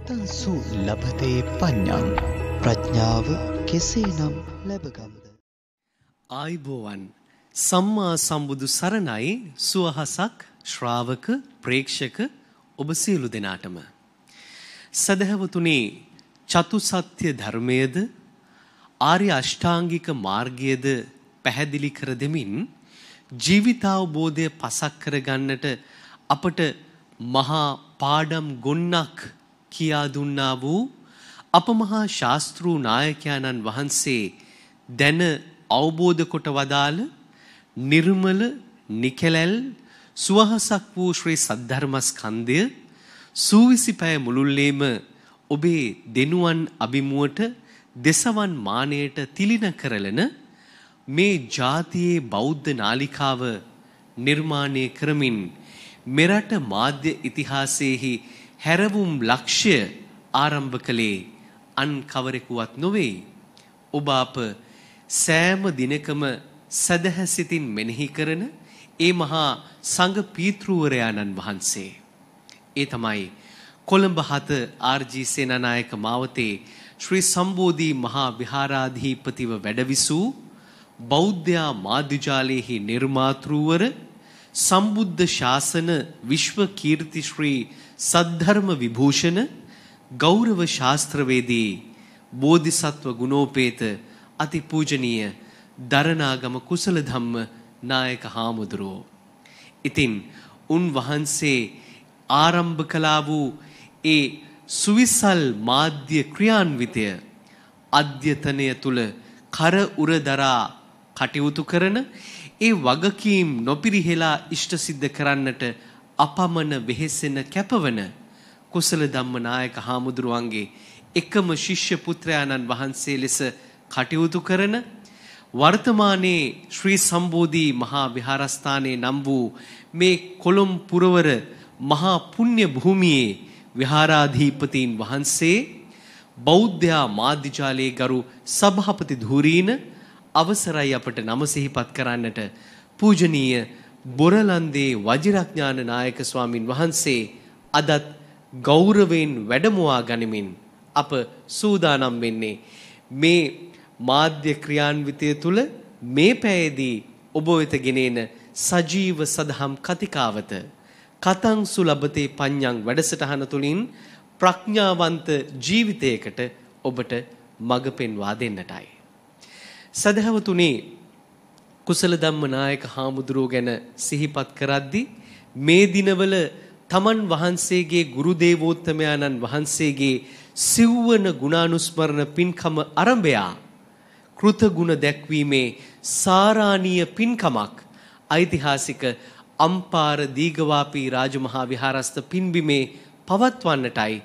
කතංසු ලබතේ පඤ්ඤං ප්‍රඥාව කෙසේනම් ලැබගමුද? ආයුබෝවන් සම්මා සම්බුදු සරණයි සුවහසක් ශ්‍රාවක ප්‍රේක්ෂක ඔබ සියලු දෙනාටම සදහවතුනි චතුසත්‍ය ධර්මයේද ආර්ය අෂ්ටාංගික මාර්ගයේද පැහැදිලි කර දෙමින් ජීවිතාවබෝධය පසක් කර ගන්නට අපට මහා පාඩම් ගොන්නක් කියා දුන්නා වූ අපමහා ශාස්ත්‍රූ නායකයන්න් වහන්සේ දැන අවබෝධ කොට වදාළ නිර්මල නිකලල් සුවහසක් වූ ශ්‍රී සද්ධර්මස්කන්ධය සූවිසි පැය මුළුල්ලේම ඔබේ දෙනුවන් අභිමුවට දෙසවන් මානයට තිලින කරලන මේ ජාතියේ බෞද්ධ නාලිකාව නිර්මාණය කරමින් මෙරට මාධ්‍ය ඉතිහාසයේහි හැරවුම් ලක්ෂ්‍ය ආරම්භ කළේ අන් කවරෙකුවත් නොවේ. ඔබ අප සෑම දිනකම සදහසිතින් මෙනෙහි කරන ඒ මහා සංඝ පීතෘවරයාණන් වහන්සේ. ඒ තමයි කොළඹ 7 ආර්.ජී. සේනානායක මාවතේ ශ්‍රී සම්බෝධි මහා විහාරාධිපතිව වැඩවිසූ බෞද්ධ මාධ්‍යජාලයේහි නිර්මාතෘවර සම්බුද්ධ ශාසන විශ්ව කීර්ති ශ්‍රී සද්ධර්ම විභූෂණ ගෞරව ශාස්ත්‍රවේදී බෝධිසත්ව ගුණෝපේත අතිපූජනීය දරණාගම කුසල ධම්ම නායක හාමුදුරුවෝ. ඉතින් උන්වහන්සේ ආරම්භ කළා වූ ඒ සුවිසල් මාධ්‍ය ක්‍රියාන්විතය අධ්‍යතනය තුල කර උර දරා කටයුතු කරන ඒ වගකීම් නොපිරිහෙලා ඉෂ්ට සිද්ධ කරන්නට අපමණ වෙහෙසෙන කැපවන කුසල ධම්ම නායක හාමුදුරුවන්ගේ එකම ශිෂ්‍ය පුත්‍රයාණන් වහන්සේ ලෙස කටයුතු කරන වර්තමානයේ ශ්‍රී සම්බෝධි මහා විහාරස්ථානයේ නම් වූ මේ කොළොම් පුරවර මහා පුණ්‍ය භූමියේ විහාරාධිපතීන් වහන්සේ බෞද්ධ මාධ්‍යජාලයේ ගරු සභාපති ධූරීන අවසරයි අපට නම සිහිපත් කරන්නට පූජනීය බොරලන්දේ වජිරඥාන නායක ස්වාමින් වහන්සේ අදත් ගෞරවයෙන් වැඩමවා ගනිමින් අප සූදානම් වෙන්නේ මේ මාධ්‍ය ක්‍රියාන්විතය තුල මේ පැයේදී ඔබ වෙත ගෙනෙන සජීව සදහම් කතිකාවත කතංසු ලබතේ පඤ්ඤං වැඩසටහන තුලින් ප්‍රඥාවන්ත ජීවිතයකට ඔබට මඟ පෙන්වා දෙන්නටයි. සදහවතුනි කුසල ධම්ම නායක හාමුදුරුව ගැන සිහිපත් කරද්දී මේ දිනවල තමන් වහන්සේගේ ගුරු දේවෝත්තමයන්න් වහන්සේගේ සිව්වන ගුණානුස්මරණ පින්කම ආරම්භයා කෘත ගුණ දැක්වීමේ සාරාණීය පින්කමක් ඓතිහාසික අම්පාර දීඝවාපී රාජමහා විහාරස්ථ පින්බිමේ පවත්වන්නටයි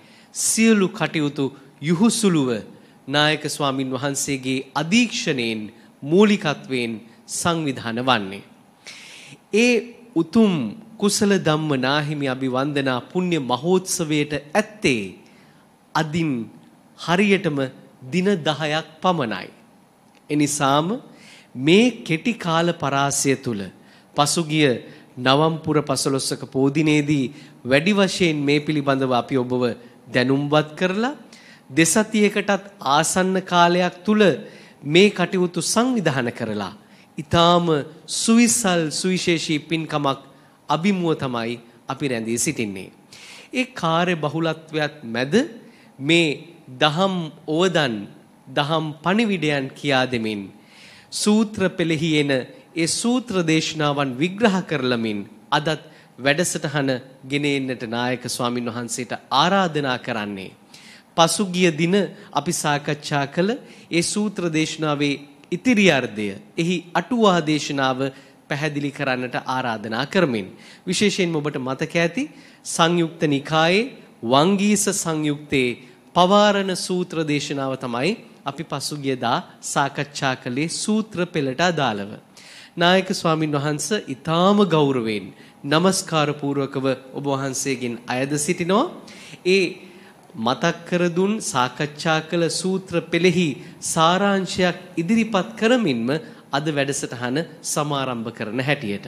සියලු කටයුතු යහුසුලුව නායක ස්වාමින් වහන්සේගේ අධීක්ෂණයෙන් මූලිකත්වයෙන් සංවිධාන වන්නේ. ඒ උතුම් කුසල ධම්ම නාහිමි අභිවන්දනා පුණ්‍ය මහෝත්සවයට ඇත්තේ අදින් හරියටම දින 10ක් පමණයි. එනිසාම මේ කෙටි කාල පරාසය තුල පසුගිය නවම්පුර 15ක පෝදිනේදී වැඩි වශයෙන් මේ පිළිබඳව අපි ඔබව දැනුම්වත් කරලා දෙසතියකටත් ආසන්න කාලයක් තුල මේ කටයුතු සංවිධානය කරලා ඊටාම සුවිසල් සුවිශේෂී පින්කමක් අභිමුව තමයි අපි රැඳී සිටින්නේ. ඒ කාර්ය බහුලත්වයක් මැද මේ දහම් ඕදන් දහම් පණිවිඩයන් කියා දෙමින් සූත්‍ර පෙළෙහි එන ඒ සූත්‍ර දේශනාවන් විග්‍රහ කරලමින් අදත් වැඩසටහන ගෙනෙන්නට නායක ස්වාමින් වහන්සේට ආරාධනා කරන්නේ. පසුගිය දින අපි සාකච්ඡා කළ ඒ සූත්‍ර දේශනාවේ ඉතිරි අර්ධය එහි අටුවා දේශනාව පැහැදිලි කරන්නට ආරාධනා කරමින් විශේෂයෙන්ම ඔබට මතක ඇති සංයුක්ත නිකායේ වංගීස සංයුක්තේ පවාරණ සූත්‍ර දේශනාව තමයි අපි පසුගියදා සාකච්ඡා කළේ සූත්‍ර පෙළට අදාළව. නායක ස්වාමින් වහන්සේ ඊටාම ගෞරවයෙන් নমස්කාර පූර්වකව ඔබ වහන්සේගෙන් අයද සිටිනවා. ඒ මතක් කර දුන් සාකච්ඡා කළ සූත්‍ර පෙළෙහි සාරාංශයක් ඉදිරිපත් කරමින්ම අද වැඩසටහන සමාරම්භ කරන හැටියට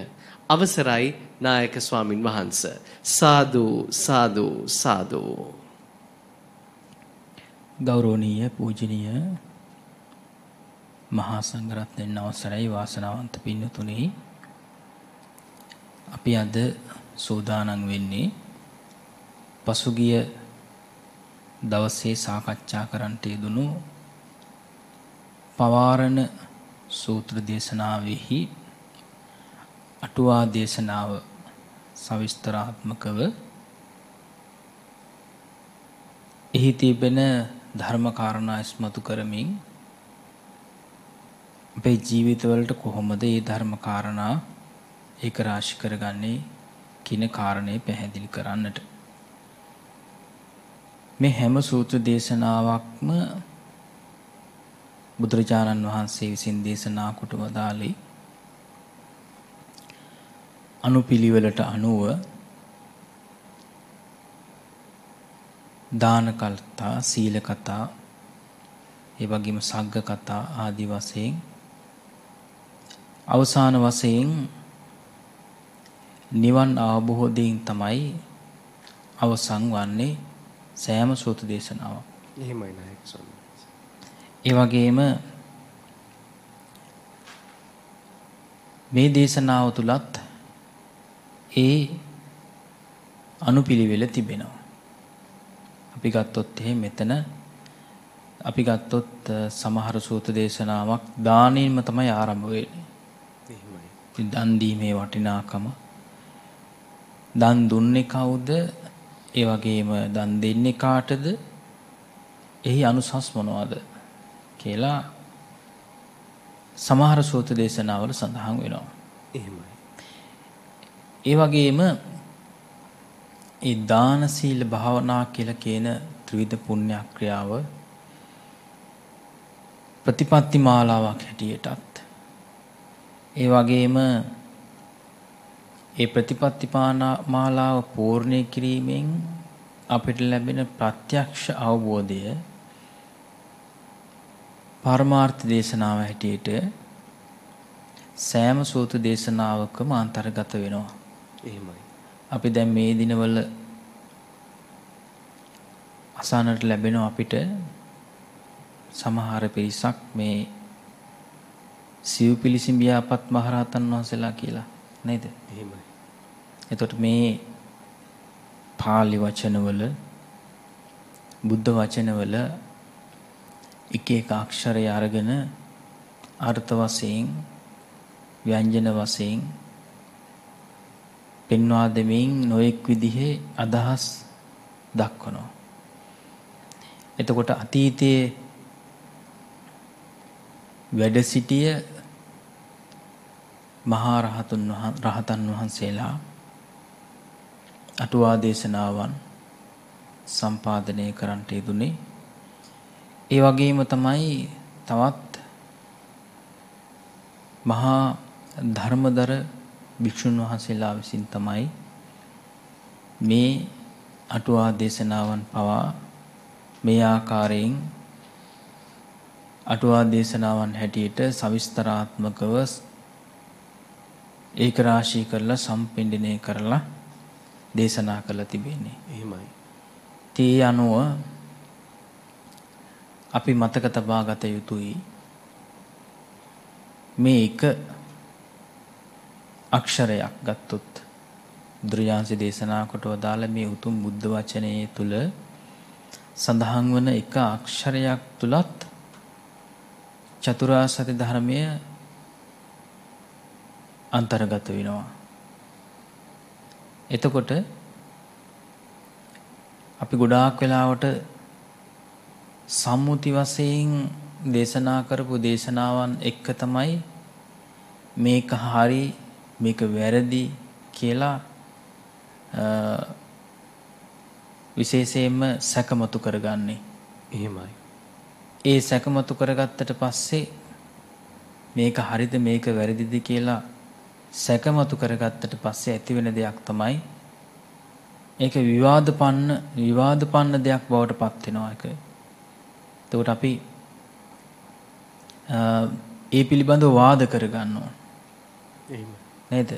අවසරයි නායක ස්වාමින් වහන්සේ. සාදු සාදු සාදු. ගෞරවනීය පූජනීය මහා සංඝරත්නයන් අවසරයි වාසනාවන්ත පින්නතුනි, අපි අද සූදානම් වෙන්නේ පසුගිය දවසේ සාකච්ඡා කරන්නට යෙදුණු පවාරණ සූත්‍ර දේශනාවෙහි අටුවා දේශනාව සවිස්තරාත්මකව එහි තිබෙන ධර්ම කාරණා ඉස්මතු කරමින් අපේ ජීවිතවලට කොහොමද මේ ධර්ම කාරණා ඒක රාශි කරගන්නේ කියන කාරණේ පැහැදිලි කරන්නට. මේ හැම සූත්‍ර දේශනාවක්ම බුදුරජාණන් වහන්සේ විසින් දේශනා කොට වදාළේ අනුපිළිවෙලට අනුව දාන කතා, සීල කතා, ඒ වගේම සග්ග කතා ආදී වශයෙන් අවසාන වශයෙන් නිවන් අවබෝධයෙන් තමයි අවසන් වන්නේ සෑම සූත්‍ර දේශනාවක්. එහෙමයි නායක ස්වාමීන්. ඒ වගේම මේ දේශනාව තුලත් ඒ අනුපිළිවෙල තිබෙනවා. අපි ගත්තොත් මෙතන අපි ගත්තොත් සමහර සූත්‍ර දේශනාවක් දානෙන්ම තමයි ආරම්භ වෙන්නේ. එහෙමයි. දන් දීමේ වටිනාකම, දන් දුන්නේ කවුද, ඒ වගේම දන් දෙන්නේ කාටද, එහි අනුසස් මොනවද කියලා සමහර සූත්‍ර දේශනාවල සඳහන් වෙනවා. එහෙමයි. ඒ වගේම ඒ දාන සීල භාවනා කියලා කියන ත්‍රිවිධ පුණ්‍ය ක්‍රියාව ප්‍රතිපත්ති මාලාවක් හැටියටත්, ඒ වගේම ඒ ප්‍රතිපත්ති මාලාව පූර්ණේ කිරීමෙන් අපිට ලැබෙන ප්‍රත්‍යක්ෂ අවබෝධය පරමාර්ථ දේශනාව හැටියට සෑම සූත්‍ර දේශනාවකම අන්තර්ගත වෙනවා. එහෙමයි. අපි දැන් මේ දිනවල අසන්නට ලැබෙනවා අපිට සමහර පිරිසක් මේ සිව්පිලිසිඹියාපත් මහරහතන් වහන්සේලා කියලා නේද? එහෙමයි. එතකොට මේ පාලි වචනවල, බුද්ධ වචනවල එක එක අක්ෂරය අරගෙන අර්ථ වශයෙන්, ව්‍යංජන වශයෙන් පෙන්වා දෙමින් නොඑක් විදිහේ අදහස් දක්වනවා. එතකොට අතීතයේ වැඩ සිටිය මහා රහතන් වහන්සේලා අටුවා දේශනාවන් සම්පාදනය කරන්නට යෙදුනේ. ඒ වගේම තමයි තවත් මහා ධර්මදර භික්ෂුන් වහන්සේලා විසින් තමයි මේ අටුවා දේශනාවන් පවා මේ ආකාරයෙන් අටුවා දේශනාවන් හැටියට සවිස්තරාත්මකව ඒක රාශී කරලා සම්පින්ඩණය කරලා දේශනා කරලා තිබෙන්නේ. එහෙමයි. තේ අනුව අපි මතක තබා ගත යුතුයි මේ එක අක්ෂරයක් ගත්තොත් බුදුරජාණන්සේ දේශනා කොට වදාළ මේ උතුම් බුද්ධ වචනයේ තුල සඳහන් වන එක අක්ෂරයක් තුලත් චතුරාර්ය සත්‍ය ධර්මය අන්තර්ගත වෙනවා. එතකොට අපි ගොඩාක් වෙලාවට සම්මුති වශයෙන් දේශනා කරපු දේශනාවන් එක්ක තමයි මේක හරි මේක වැරදි කියලා විශේෂයෙන්ම සැකමතු කරගන්නේ. එහෙමයි. ඒ සැකමතු කරගත්තට පස්සේ මේක හරිද මේක වැරදිද කියලා සැකමතු කරගත්තට පස්සේ ඇති වෙන දෙයක් තමයි ඒක විවාදපන්න දෙයක් බවට පත් වෙනවා ඒක. එතකොට අපි ඒ පිළිබඳව වාද කරගන්නවා. එහෙමයි. නේද?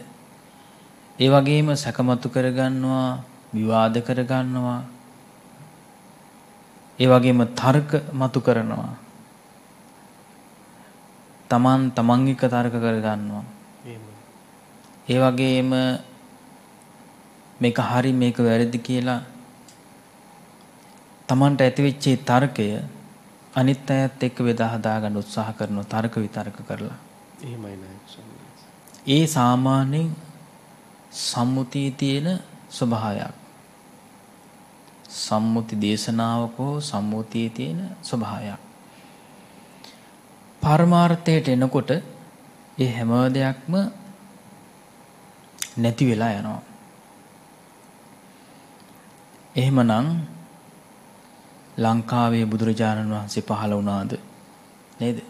ඒ වගේම සැකමතු කරගන්නවා, විවාද කරගන්නවා. ඒ වගේම තර්ක මතු කරනවා. තමන් එක්ක තර්ක කරගන්නවා. එහෙමයි. ඒ වගේම මේක හරි මේක වැරදි කියලා තමන්ට ඇතිවෙච්ච තර්කය අනිත් අයත් එක්ක බෙදා හදා ගන්න උත්සාහ කරන තර්ක විතර්ක කරලා. එහෙමයි නායක ස්වාමීන් වහන්සේ. ඒ සාමාන්‍යයෙන් සම්මුතියේ තියෙන ස්වභාවයක්. සම්මුති දේශනාවක හෝ සම්මුතියේ තියෙන ස්වභාවයක්. පරමාර්ථයට එනකොට ඒ හැම දෙයක්ම නැති වෙලා යනවා. එහෙමනම් ලංකාවේ බුදුරජාණන් වහන්සේ පහළ වුණාද නේද?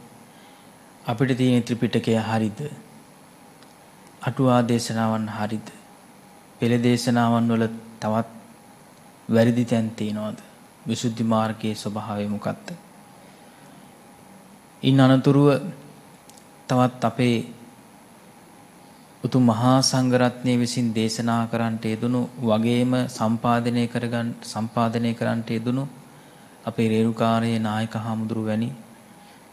අපිට තියෙන ත්‍රිපිටකය හරිද? අටුවා දේශනාවන් හරිද? පෙළ දේශනාවන් වල තවත් වැරදි තැන් තියෙනවද? විසුද්ධි මාර්ගයේ ස්වභාවය මොකක්ද? ඉන් අනතුරුව තවත් අපේ උතුම් මහා සංඝරත්නය විසින් දේශනා කරන්නට යෙදුණු වගේම සම්පාදනය කරන්නට යෙදුණු අපේ රේරුකාරයේ නායක හාමුදුරු වැනි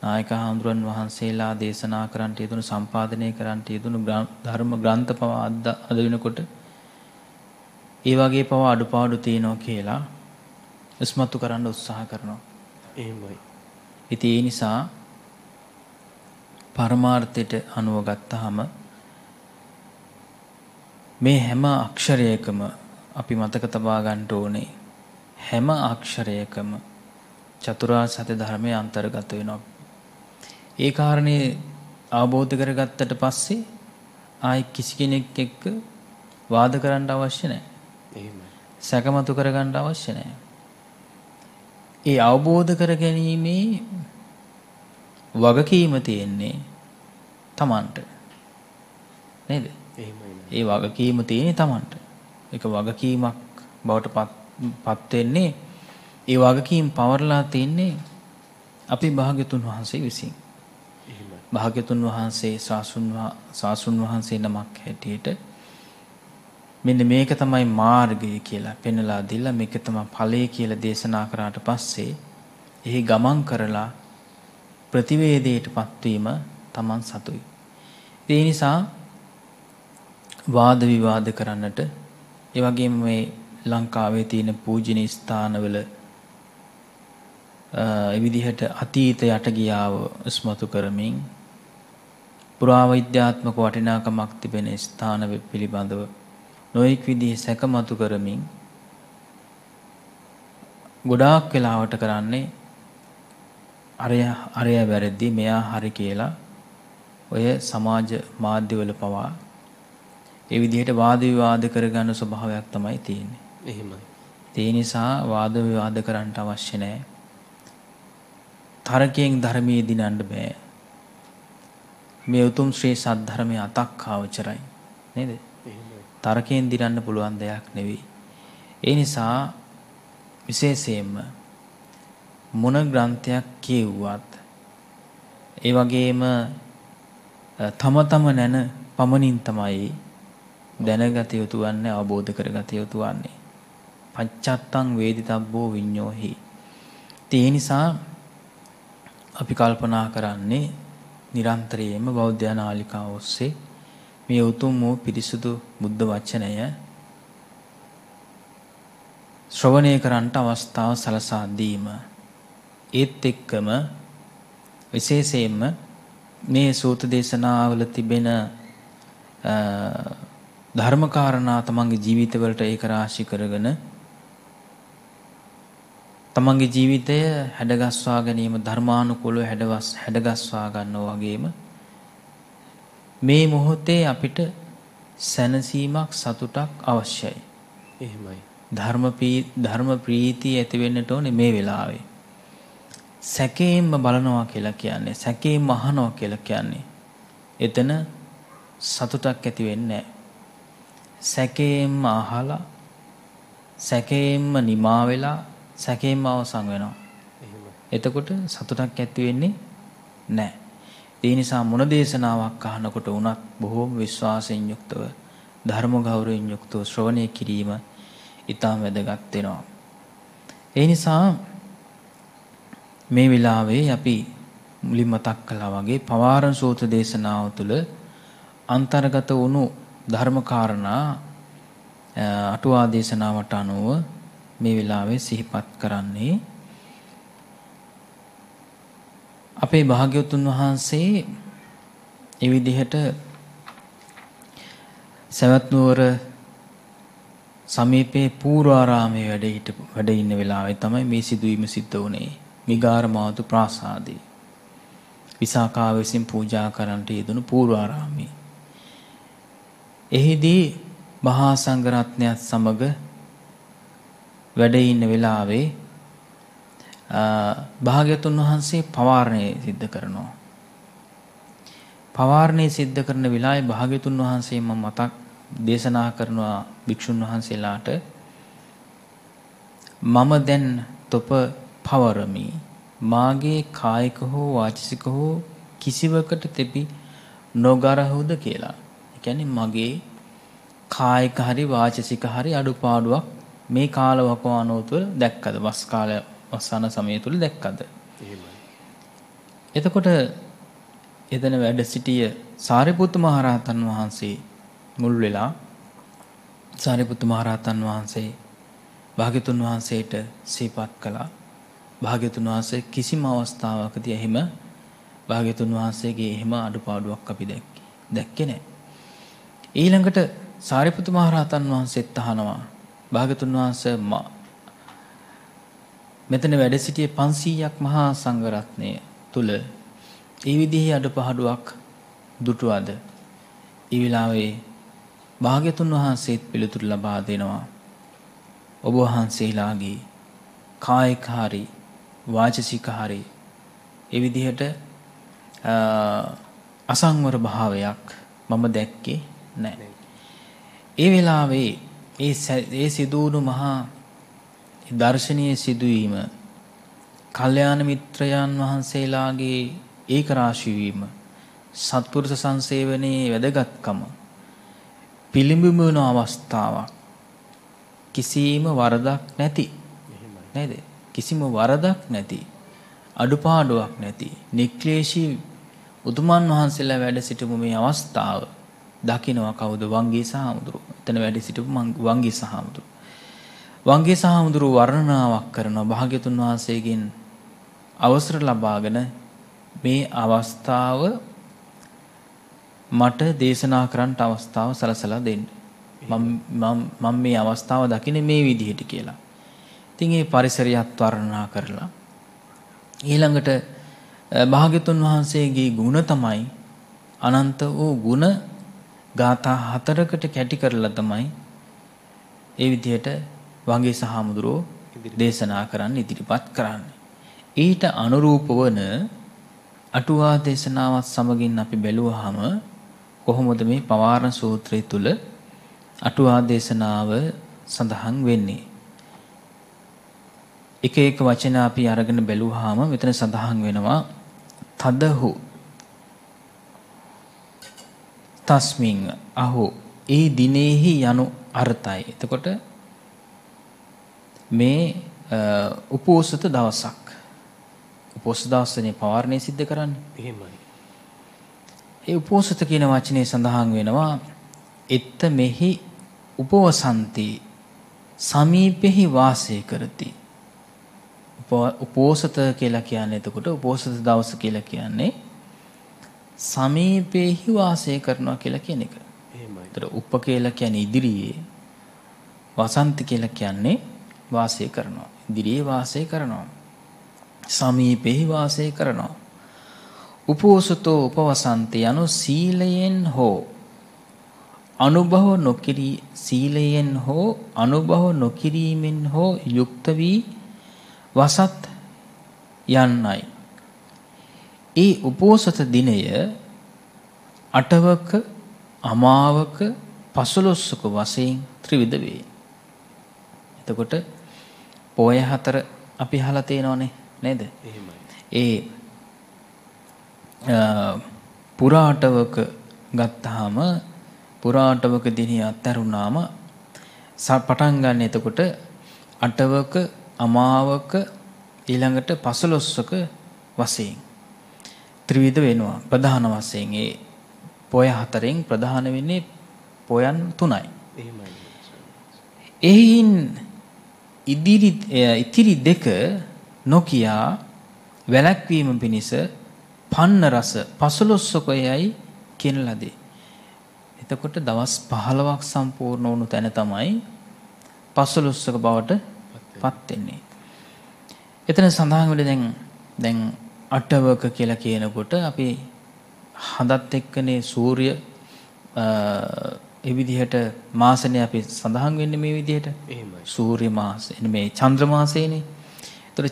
නායක හාමුදුරන් වහන්සේලා දේශනා කරන්නට යෙදුණු සම්පාදනය කරන්නට යෙදුණු ධර්ම ග්‍රන්ථ පවා අද වෙනකොට ඒ වගේ පවා අඩුපාඩු තියෙනවා කියලා ඉස්මතු කරන්න උත්සාහ කරනවා. එහෙමයි. ඉතින් ඒ නිසා පරමාර්ථයට අනුව ගත්තාම මේ හැම අක්ෂරයකම අපි මතක තබා ගන්න ඕනේ හැම අක්ෂරයකම චතුරාර්ය සත්‍ය ධර්මයේ අන්තර්ගත වෙනවා. ඒ කාරණේ අවබෝධ කරගත්තට පස්සේ ආයි කිසි කෙනෙක් එක්ක වාද කරන්න අවශ්‍ය නැහැ. එහෙමයි. සැකමතු කරගන්න අවශ්‍ය නැහැ. ඒ අවබෝධ කර ගැනීමේ වගකීම තියෙන්නේ Tamanට. නේද? එහෙමයි. ඒ වගකීම තියෙන්නේ Tamanට. ඒක වගකීමක් බවට පත් වෙන්නේ ඒ වගකීම් පවර්ලා තින්නේ අපි භාග්‍යතුන් වහන්සේ විසින්. එහෙමයි. භාග්‍යතුන් වහන්සේ සාසුන් වහන්සේ නමක් හැටියට මෙන්න මේක තමයි මාර්ගය කියලා පෙන්වලා දීලා මේක තමයි ඵලය කියලා දේශනා කරාට පස්සේ එහි ගමන් කරලා ප්‍රතිවේදයටපත් වීම Taman සතුයි. ඒ නිසා වාද විවාද කරන්නට ඒ වගේම මේ ලංකාවේ තියෙන පූජනීය ස්ථානවල ඒ විදිහට අතීත යට ගියාව ස්මතු කරමින් පුරාවිද්‍යාත්මක වටිනාකමක් තිබෙන ස්ථාන පිළිබඳව නොඑක් විදිහේ සැකමතු කරමින් ගොඩාක් වෙලාවට කරන්නේ අරය වැරදි මෙයා හරි කියලා ඔය සමාජ මාධ්‍යවල පවා ඒ විදිහට වාද විවාද කරගන්න ස්වභාවයක් තමයි තියෙන්නේ. එහෙමයි. ඒ නිසා වාද විවාද කරන්න අවශ්‍ය නැහැ. තරකයෙන් ධර්මයේ දිනන්න බෑ. මේ උතුම් ශ්‍රී සද්ධර්මයේ අතක් ආවචරයි. නේද? එහෙමයි. තරකයෙන් දිනන්න පුළුවන් දෙයක් නෙවෙයි. ඒ නිසා විශේෂයෙන්ම මොන ග්‍රන්ථයක් කියුවත් ඒ වගේම තම නැන පමණින් තමයි දැනගත යුතු වන්නේ අවබෝධ කරගත යුතු වන්නේ. පච්චත්තං වේදිතබ්බෝ විඤ්ඤෝහි. ඒ නිසා අපි කල්පනා කරන්නේ නිරන්තරයෙන්ම බෞද්ධ නාලිකාව ඔස්සේ මේ උතුම් වූ පිරිසුදු බුද්ධ වචනය ශ්‍රවණය කරන්නට අවස්ථාව සලසා දීම. ඒත් එක්කම විශේෂයෙන්ම මේ සූත්‍ර දේශනාවල තිබෙන ධර්මකාරණා තමන්ගේ ජීවිතවලට ඒක රාශි කරගෙන තමන්ගේ ජීවිතය හැඩගස්වා ගැනීම ධර්මානුකූලව හැඩගස්වා ගන්නවා වගේම මේ මොහොතේ අපිට සැනසීමක් සතුටක් අවශ්‍යයි. එහෙමයි. ධර්ම ප්‍රීතිය ඇති වෙන්නට ඕනේ මේ වෙලාවේ. සැකයෙන්ම බලනවා කියලා කියන්නේ සැකයෙන්ම අහනවා කියලා කියන්නේ එතන සතුටක් ඇති වෙන්නේ නැහැ. සැකයෙන්ම අහලා සැකයෙන්ම නිමා වෙලා සැකයෙන්ම අවසන් වෙනවා. එහෙමයි. එතකොට සතුටක් ඇති වෙන්නේ නැහැ. ඒ නිසා මොන දේශනාවක් අහනකොට වුණත් බොහෝම විශ්වාසයෙන් යුක්තව ධර්ම ගෞරවයෙන් යුක්තව ශ්‍රවණය කිරීම ඉතාම වැදගත් වෙනවා. ඒ නිසා මේ වෙලාවේ අපි මුලින් මතක් කළා වගේ පවාරණ සූත්‍ර දේශනාව තුළ අන්තර්ගත වුණු ධර්ම කාරණා අටුවා දේශනාවට අනුව මේ වෙලාවේ සිහිපත් කරන්නේ අපේ භාග්‍යවතුන් වහන්සේ ඒ විදිහට සවැත් නුවර සමීපයේ පූර්වාරාමයේ වැඩ ඉන්න වෙලාවේ තමයි මේ සිදුවීම සිද්ධ වුණේ. මිගාරමාතු ප්‍රාසාදයේ විසාකා විසින් පූජා කරන්නට යෙදුණු පූර්වාරාමයේ. එහිදී මහා සංඝරත්නයත් සමග වැඩ ඉන්න වෙලාවේ භාග්‍යතුන් වහන්සේ පවාරණය සිද්ධ කරනවා. පවාරණය සිද්ධ කරන වෙලාවේ භාග්‍යතුන් වහන්සේ මම මතක් දේශනා කරනවා භික්ෂුන් වහන්සේලාට මම දැන් තොප පවරමි. මාගේ කායික හෝ වාචික හෝ කිසිවකට තෙපි නොගරහුද කියලා. ඒ කියන්නේ මගේ කායික හරි වාචික හරි අඩුපාඩුවක් මේ කාලවකවානුව තුළ දැක්කද? වස් කාලය වසන සමය තුළ දැක්කද? එහෙමයි. එතකොට එතන වැඩ සිටිය සාරිපුත්ත මහරහතන් වහන්සේ මුල් වෙලා සාරිපුත්ත මහරහතන් වහන්සේ භාග්‍යතුන් වහන්සේට සිහිපත් කළා. භාග්‍යතුන් වහන්සේ කිසිම අවස්ථාවකදී එහෙම භාග්‍යතුන් වහන්සේගේ එහෙම අඩුපාඩුවක් අපි දැක්කේ නැහැ. ඊළඟට සාරිපුත්ත මහරහතන් වහන්සේත් අහනවා භාග්‍යතුන් වහන්සේ මෙතන වැඩ සිටියේ 500ක් මහා සංඝරත්නය තුල ඒ විදිහේ අඩුපාඩුවක් දුටුවද? ඒ විලාවේ භාග්‍යතුන් වහන්සේත් පිළිතුරු ලබා දෙනවා. ඔබ වහන්සේලාගේ කායික හරි වාචික හරි ඒ විදිහට අසංවර භාවයක් මම දැක්කේ නැහැ. ඒ වෙලාවේ ඒ සිදුවුණු මහා දර්ශනීය සිදුවීම කල්යාණ මිත්‍රයන් වහන්සේලාගේ ඒක රාශී වීම සත්පුරුෂ සංසේවනයේ වැදගත්කම පිළිඹු වෙන අවස්ථාවක් කිසිම වරදක් නැති නේද? කිසිම වරදක් නැති අඩුපාඩුවක් නැති නික්ලේශී උතුමන් වහන්සේලා වැඩ සිටමු මේ අවස්ථාව දකිනවා කවුද? වංගී සහමුදුරු. එතන වැඩ සිටපු වංගී සහමුදුරු. වංගී සහමුදුරු වර්ණනාවක් කරනවා භාග්‍යතුන් වහන්සේගෙන් අවසර ලබාගෙන මේ අවස්ථාව මට දේශනා කරන්නට අවස්ථාව සලසලා දෙන්න. මම මේ අවස්ථාව දකින්නේ මේ විදිහට කියලා. ඉතින් ඒ පරිසරයත් වර්ණනා කරලා ඊළඟට භාග්‍යතුන් වහන්සේගේ ගුණ තමයි අනන්ත වූ ගුණ ගාථා 4කට කැටි කරලා තමයි ඒ විදිහට වංගී සහමුදුරෝ දේශනා කරන්න ඉදිරිපත් කරන්නේ. ඊට අනුරූප වන අටුවා දේශනාවත් සමගින් අපි බැලුවාම කොහොමද මේ පවාරණ සූත්‍රය තුල අටුවා දේශනාව සඳහන් වෙන්නේ? එක එක වචන අපි අරගෙන බැලුවාම මෙතන සඳහන් වෙනවා තදහු තස්මින් අහෝ ඒ දිනෙහි යනු අර්ථයි. එතකොට මේ උපෝසත දවසක් උපෝසත දවසනේ පවාරණය සිද්ධ කරන්නේ. එහෙමයි. ඒ උපෝසත කියන වචනේ සඳහන් වෙනවා එත්ත මෙහි උපවසන්ති සමීපෙහි වාසය කරති. උපෝසත කියලා කියන්නේ එතකොට උපෝසත දවස කියලා කියන්නේ සමීපෙහි වාසය කරනවා කියලා කියන එක. එහෙමයි. ඒතර උප කියලා කියන්නේ ඉදිරියේ, වසන්ති කියලා කියන්නේ වාසය කරනවා. ඉදිරියේ වාසය කරනවා. සමීපෙහි වාසය කරනවා. උපෝසතෝ උපවසන්ති යනු සීලයෙන් හෝ අනුභව නොකිරී සීලයෙන් හෝ අනුභව නොකිරීමෙන් හෝ යුක්ත වී වසත් යන්නයි. ඒ උපෝසත දිනය අටවක අමාවක පසළොස්වක වශයෙන් ත්‍රිවිධ වේ. එතකොට පොය 4 අපි අහලා තියෙනවනේ නේද? එහෙමයි. ඒ පුරාටවක ගත්තාම පුරාටවක දිනේ අතරුණාම පටන් ගන්න එතකොට අටවක අමාවක ඊළඟට 15ක වශයෙන් ත්‍රිවිධ වෙනවා. ප්‍රධාන වශයෙන් ඒ පොය හතරෙන් ප්‍රධාන වෙන්නේ පොයන් 3යි. එහෙමයි. එයින් ඉතිරි දෙක නොකියා වැළැක්වීම පිණිස පන්න රස 15කයයි කියන ලදී. එතකොට දවස් 15ක් සම්පූර්ණ වුණු තැන තමයි 15ක බවට පත් වෙන්නේ. එතන සඳහන් වෙන්නේ දැන් අටවක කියලා කියනකොට අපි හඳත් එක්කනේ සූර්ය ඒ විදිහට මාසනේ අපි සඳහන් වෙන්නේ මේ විදිහට. එහෙමයි. සූර්ය මාසෙ මේ චන්ද්‍ර මාසෙනේ. ඒතර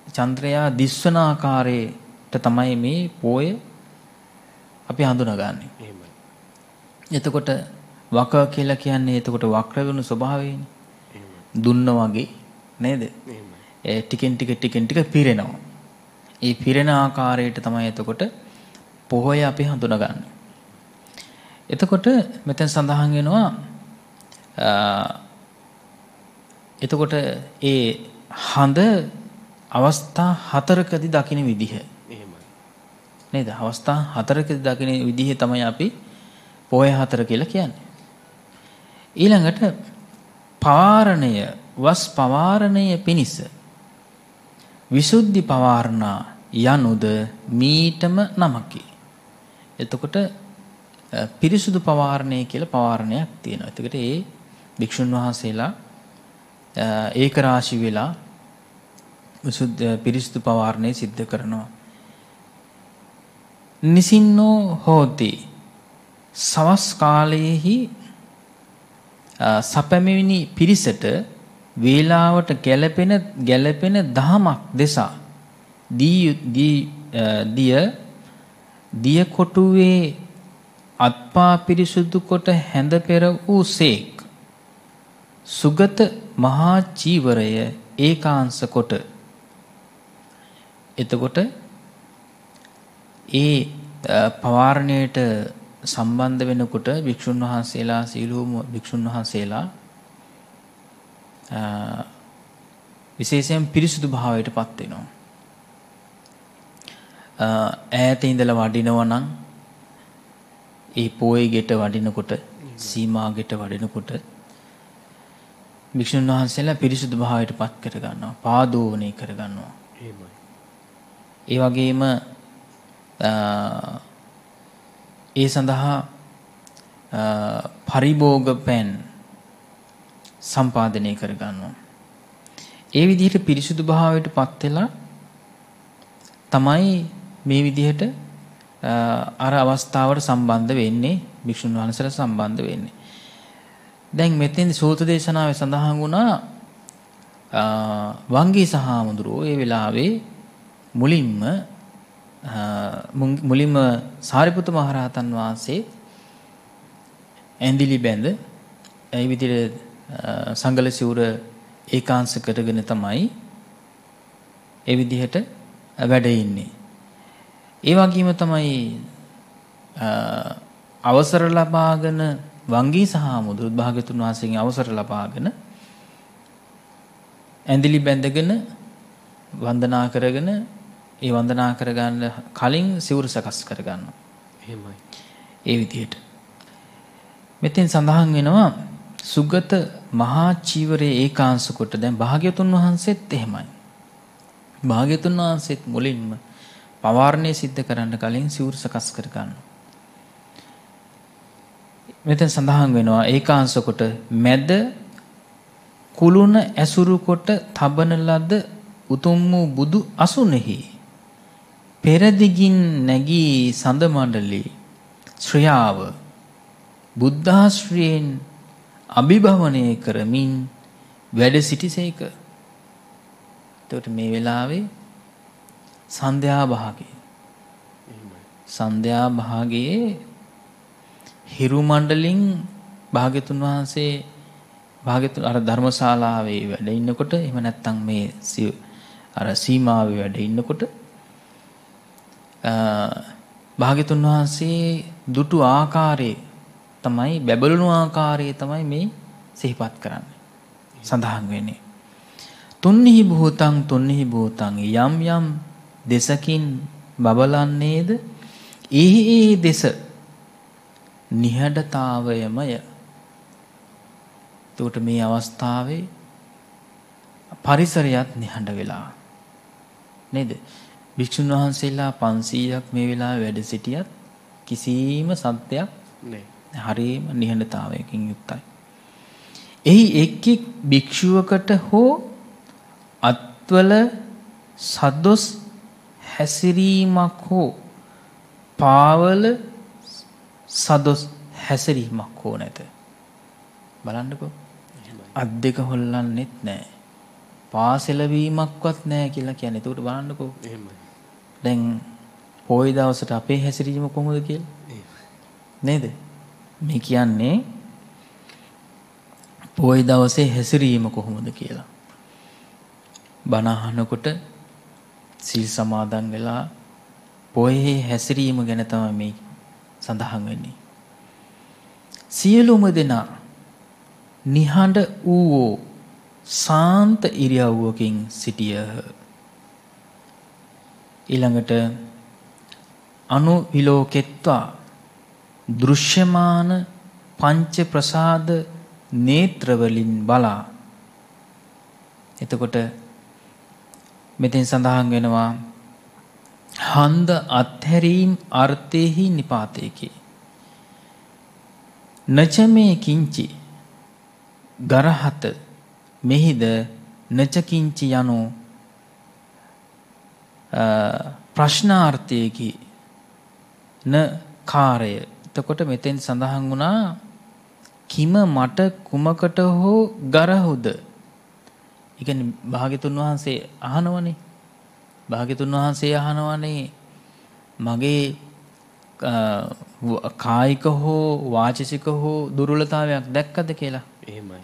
චන්ද්‍රයා දිස්වන ආකාරයට තමයි මේ පෝය අපි හඳුනාගන්නේ. එහෙමයි. එතකොට වක කියලා කියන්නේ එතකොට වක්‍ර වෙන ස්වභාවයනේ. දුන්න වගේ නේද? එහෙමයි. ඒ ටිකෙන් ටික පිරෙනවා. ඒ පිරෙන ආකාරයට තමයි එතකොට පොහොය අපි හඳුනාගන්නේ. එතකොට මෙතෙන් සඳහන් වෙනවා එතකොට ඒ හඳ අවස්ථා 4කදී දකින්න විදිහ. එහෙමයි. නේද? අවස්ථා 4කදී දකින්න විදිහ තමයි අපි පොය 4 කියලා කියන්නේ. ඊළඟට පවාරණය වස් පවාරණය පිණිස විසුද්ධි පවාරණා යනුද මීටම නමකි. එතකොට පිරිසුදු පවාරණය කියලා පවාරණයක් තියෙනවා. එතකොට ඒ භික්ෂුන් වහන්සේලා ඒක රාශි වෙලා පිරිසුදු පවාරණය සිද්ධ කරනවා. නිසින්නෝ හෝති සවස් කාලයේහි සපැමිණි පිරිසට වේලාවට ගැළපෙන දහමක් දෙසා දිය කොටුවේ අත්පා පිරිසුදු කොට හැඳ පෙර වූ සේක් සුගත මහා චීවරය ඒකාංශ කොට. එතකොට ඒ පවාරණයට සම්බන්ධ වෙනකොට භික්ෂුන් වහන්සේලා සීලෝම භික්ෂුන් වහන්සේලා විශේෂයෙන් පිරිසුදු භාවයට පත් වෙනවා. ඈත ඉඳලා වඩිනවා නම් ඒ පොයේ ගෙට වඩිනකොට සීමා ගෙට වඩිනකොට භික්ෂුන් වහන්සේලා පිරිසුදු භාවයට පත් කර ගන්නවා. පාදෝවණේ කර ගන්නවා. එහෙමයි. ඒ වගේම ඒ සඳහා පරිභෝග පෑන් සම්පාදනය කර ගන්නවා. ඒ විදිහට පිරිසුදු භාවයට පත් වෙලා තමයි මේ විදිහට අර අවස්ථාවට සම්බන්ධ වෙන්නේ භික්ෂුන් වහන්සේලා සම්බන්ධ වෙන්නේ. දැන් මෙතෙන් සූත්‍ර දේශනාවේ සඳහන් වුණා වංගී සහාමුදුරෝ ඒ වෙලාවේ මුලින්ම සාරිපුත්ත මහරහතන් වහන්සේ ඇඳිලි බැඳ ඒ විදිහට සංගල සිවුර ඒකාංශ කරගෙන තමයි ඒ විදිහට වැඩ ඉන්නේ. ඒ වගේම තමයි අවසර ලබාගෙන වංගී සහාමුදුරු භාග්‍යතුන් වහන්සේගෙන් අවසර ලබාගෙන ඇඳිලි බැඳගෙන වන්දනා කරගෙන ඒ වන්දනා කරගන්න කලින් සිවුරු සකස් කරගන්නවා. එහෙමයි. ඒ විදිහට මෙතෙන් සඳහන් වෙනවා සුගත මහා චීවරයේ ඒකාංශ කොට. දැන් භාග්‍යතුන් වහන්සේත් එහෙමයි. භාග්‍යතුන් වහන්සේත් මුලින්ම පවාරණය සිද්ධ කරන්න කලින් සිවුරු සකස් කර ගන්නවා. මෙතෙන් සඳහන් වෙනවා ඒකාංශ කොට මැද කුළුණ ඇසුරු කොට තබන ලද උතුම් වූ බුදු අසුනෙහි පෙරදිගින් නැගී සඳ මණ්ඩලී ශ්‍රියාව බුද්ධාශ්‍රයෙන් අභිභවනය කරමින් වැඩ සිටිසේක. එතකොට මේ වෙලාවේ සන්ධ්‍යා භාගයේ සන්ධ්‍යා භාගයේ හිරු මණ්ඩලින් භාග්‍යතුන් වහන්සේ භාග්‍යතුන් අර ධර්මශාලාවේ වැඩ ඉන්නකොට එහෙම නැත්නම් මේ අර සීමාවේ වැඩ ඉන්නකොට භාග්‍යතුන් වහන්සේ දුටු ආකාරයේ තමයි බැබළුණු ආකාරයේ තමයි මේ සිහිපත් කරන්නේ සඳහන් වෙන්නේ. තුන්හි භූතං යම් යම් දෙසකින් බබලන්නේද ඒ දෙස නිහඬතාවයමය. එතකොට මේ අවස්ථාවේ පරිසරයත් නිහඬ වෙලා නේද? භික්ෂුන් වහන්සේලා 500ක් මේ වෙලාවේ වැඩ සිටියත් කිසිම සත්‍යයක් නෑ. හරියම නිහඬතාවයකින් යුක්තයි. එහි එක් එක් භික්ෂුවකට හෝ අත්වල සදොස් හැසිරීමක් හෝ පාවල සදොස් හැසිරීමක් හෝ නැත. බලන්නකෝ. අත් දෙක හොල්ලන්නෙත් නැහැ. පාසෙලවීමක්වත් නැහැ කියලා කියන්නේ. ඒකට බලන්නකෝ. එහෙමයි. දැන් පොයි දවසට අපේ හැසිරීම කොහොමද කියලා? නේද? මේ කියන්නේ පොයි දවසේ හැසිරීම කොහොමද කියලා. බණ අහනකොට සීල් සමාදන් වෙලා පොයේ හැසිරීම ගැන තමයි මේ සඳහන් වෙන්නේ. සියලුම දෙනා නිහඬ වූ සාන්ත ඉරියව්වකින් සිටියහ. ඊළඟට අනුවිලෝකෙත්වා දෘශ්‍යමාන පංච ප්‍රසාද නේත්‍රවලින් බලා. එතකොට මෙතෙන් සඳහන් වෙනවා හන්ද අත්හැරීම් අර්ථේහි නිපාතේකි. නචමේ කිංචි ගරහත මෙහිද නච කිංචි යනු ප්‍රශ්නාර්ථයේකි න කාරය. එතකොට මෙතෙන් සඳහන් වුණා කිම මට කුමකට හෝ ගරහුද. ඒ කියන්නේ භාග්‍යතුන් වහන්සේ අහනවනේ. භාග්‍යතුන් වහන්සේ අහනවනේ මගේ කායික හෝ වාචික හෝ දුර්වලතාවයක් දැක්කද කියලා. එහෙමයි.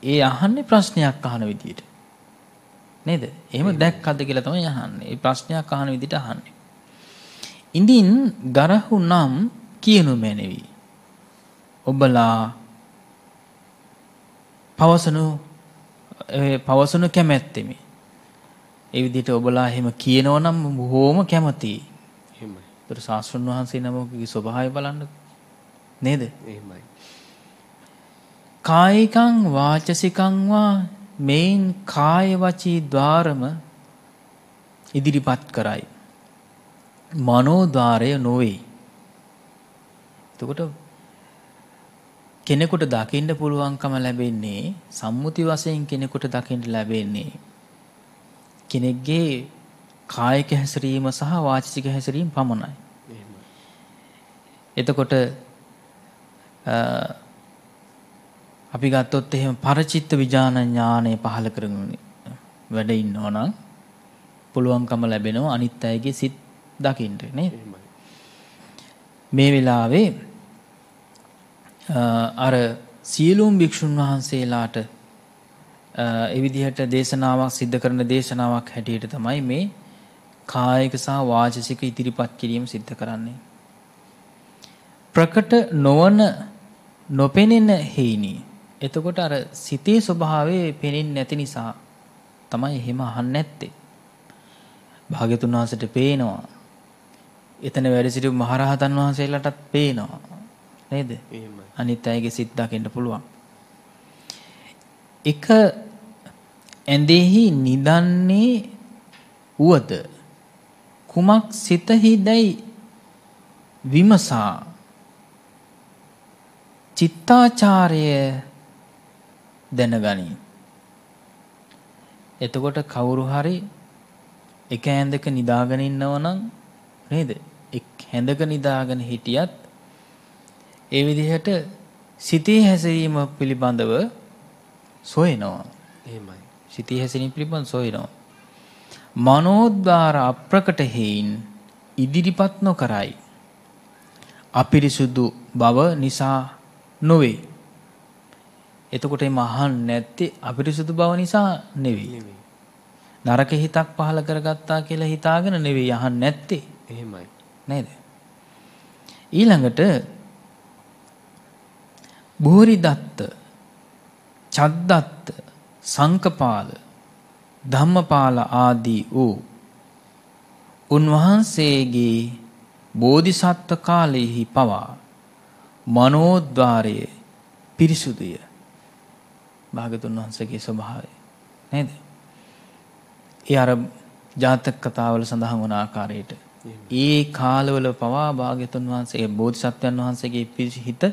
ඒ අහන්නේ ප්‍රශ්නයක් අහන විදියට. නේද? එහෙම දැක්කද කියලා තමයි අහන්නේ. ඒ ප්‍රශ්නයක් අහන විදියට අහන්නේ. ඉඳින් ගරහු නම් කියනු මැනවි. ඔබලා පවසනු කැමැත්තෙමි. ඒ විදිහට ඔබලා එහෙම කියනවා නම් බොහොම කැමතියි. එහෙමයි. ඒතර ශාස්ත්‍රඥ වහන්සේ නමකගේ ස්වභාවය බලන්න නේද? එහෙමයි. කායිකං වාචසිකං වා මේන් කාය වචී ద్వාරම ඉදිරිපත් කරයි. මනෝ ద్వාරය නොවේ. එතකොට කෙනෙකුට දකින්න පුළුවන්කම ලැබෙන්නේ සම්මුති වශයෙන් කෙනෙකුට දකින්න ලැබෙන්නේ කෙනෙක්ගේ කායික හැසිරීම සහ වාචික හැසිරීම පමණයි. එතකොට අපි ගත්තොත් එහෙම පරචිත්ත විඥාන ඥානය පහළ කරගෙන වැඩ ඉන්නවා නම් පුළුවන්කම ලැබෙනවා අනිත් අයගේ සිත් දකින්න නේද? මේ වෙලාවේ අර සියලුම භික්ෂුන් වහන්සේලාට ඒ විදිහට දේශනාවක් සිද්ධ කරන දේශනාවක් හැටියට තමයි මේ කායික සහ වාචික ඉදිරිපත් කිරීම සිද්ධ කරන්නේ. ප්‍රකට නොවන නොපෙනෙන හේිනි. එතකොට අර සිතේ ස්වභාවය පෙනෙන්නේ නැති නිසා තමයි එහෙම අහන්නේ නැත්තේ. භාග්‍යතුන් වහන්සේට පේනවා. එතන වැඩ සිටි මහරහතන් වහන්සේලාටත් පේනවා. නේද? එහෙමයි. අනිත් අයගේ සිත් දකින්න පුළුවන්. එක ඇඳෙහි නිදන්නේ උවද කුමක් සිතෙහිදයි විමසා චිත්තාචාරය දැනගනි. එතකොට කවුරු හරි එක ඇඳක නිදාගෙන ඉන්නව නම් නේද? එක් ඇඳක නිදාගෙන හිටියත් ඒ විදිහට සිතේ හැසිරීම පිළිබඳව සොයනවා. එහෙමයි. සිතේ හැසිරීම පිළිබඳව සොයනවා. මනෝද්වාර අප්‍රකට හේයින් ඉදිරිපත් නොකරයි. අපිරිසුදු බව නිසා නොවේ. එතකොට මේ අහන්නේ නැත්තේ අපිරිසුදු බව නිසා නෙවෙයි. නරක හිතක් පහල කරගත්තා කියලා හිතාගෙන නෙවෙයි අහන්නේ නැත්තේ. එහෙමයි. නේද? ඊළඟට බුහරි දත්ත, චද්දත්ත, සංකපාල ධම්මපාල ආදී වූ උන්වහන්සේගේ බෝධිසත්ව කාලයේහි පවා මනෝද්වාරයේ පිරිසුදුය. භාගතුන් වහන්සේගේ ස්වභාවය නේද? ඒ අර ජාතක කතාවල සඳහන් වන ආකාරයට ඒ කාලවල පවා භාගතුන් වහන්සේ බෝධිසත්වයන් වහන්සේගේ හිත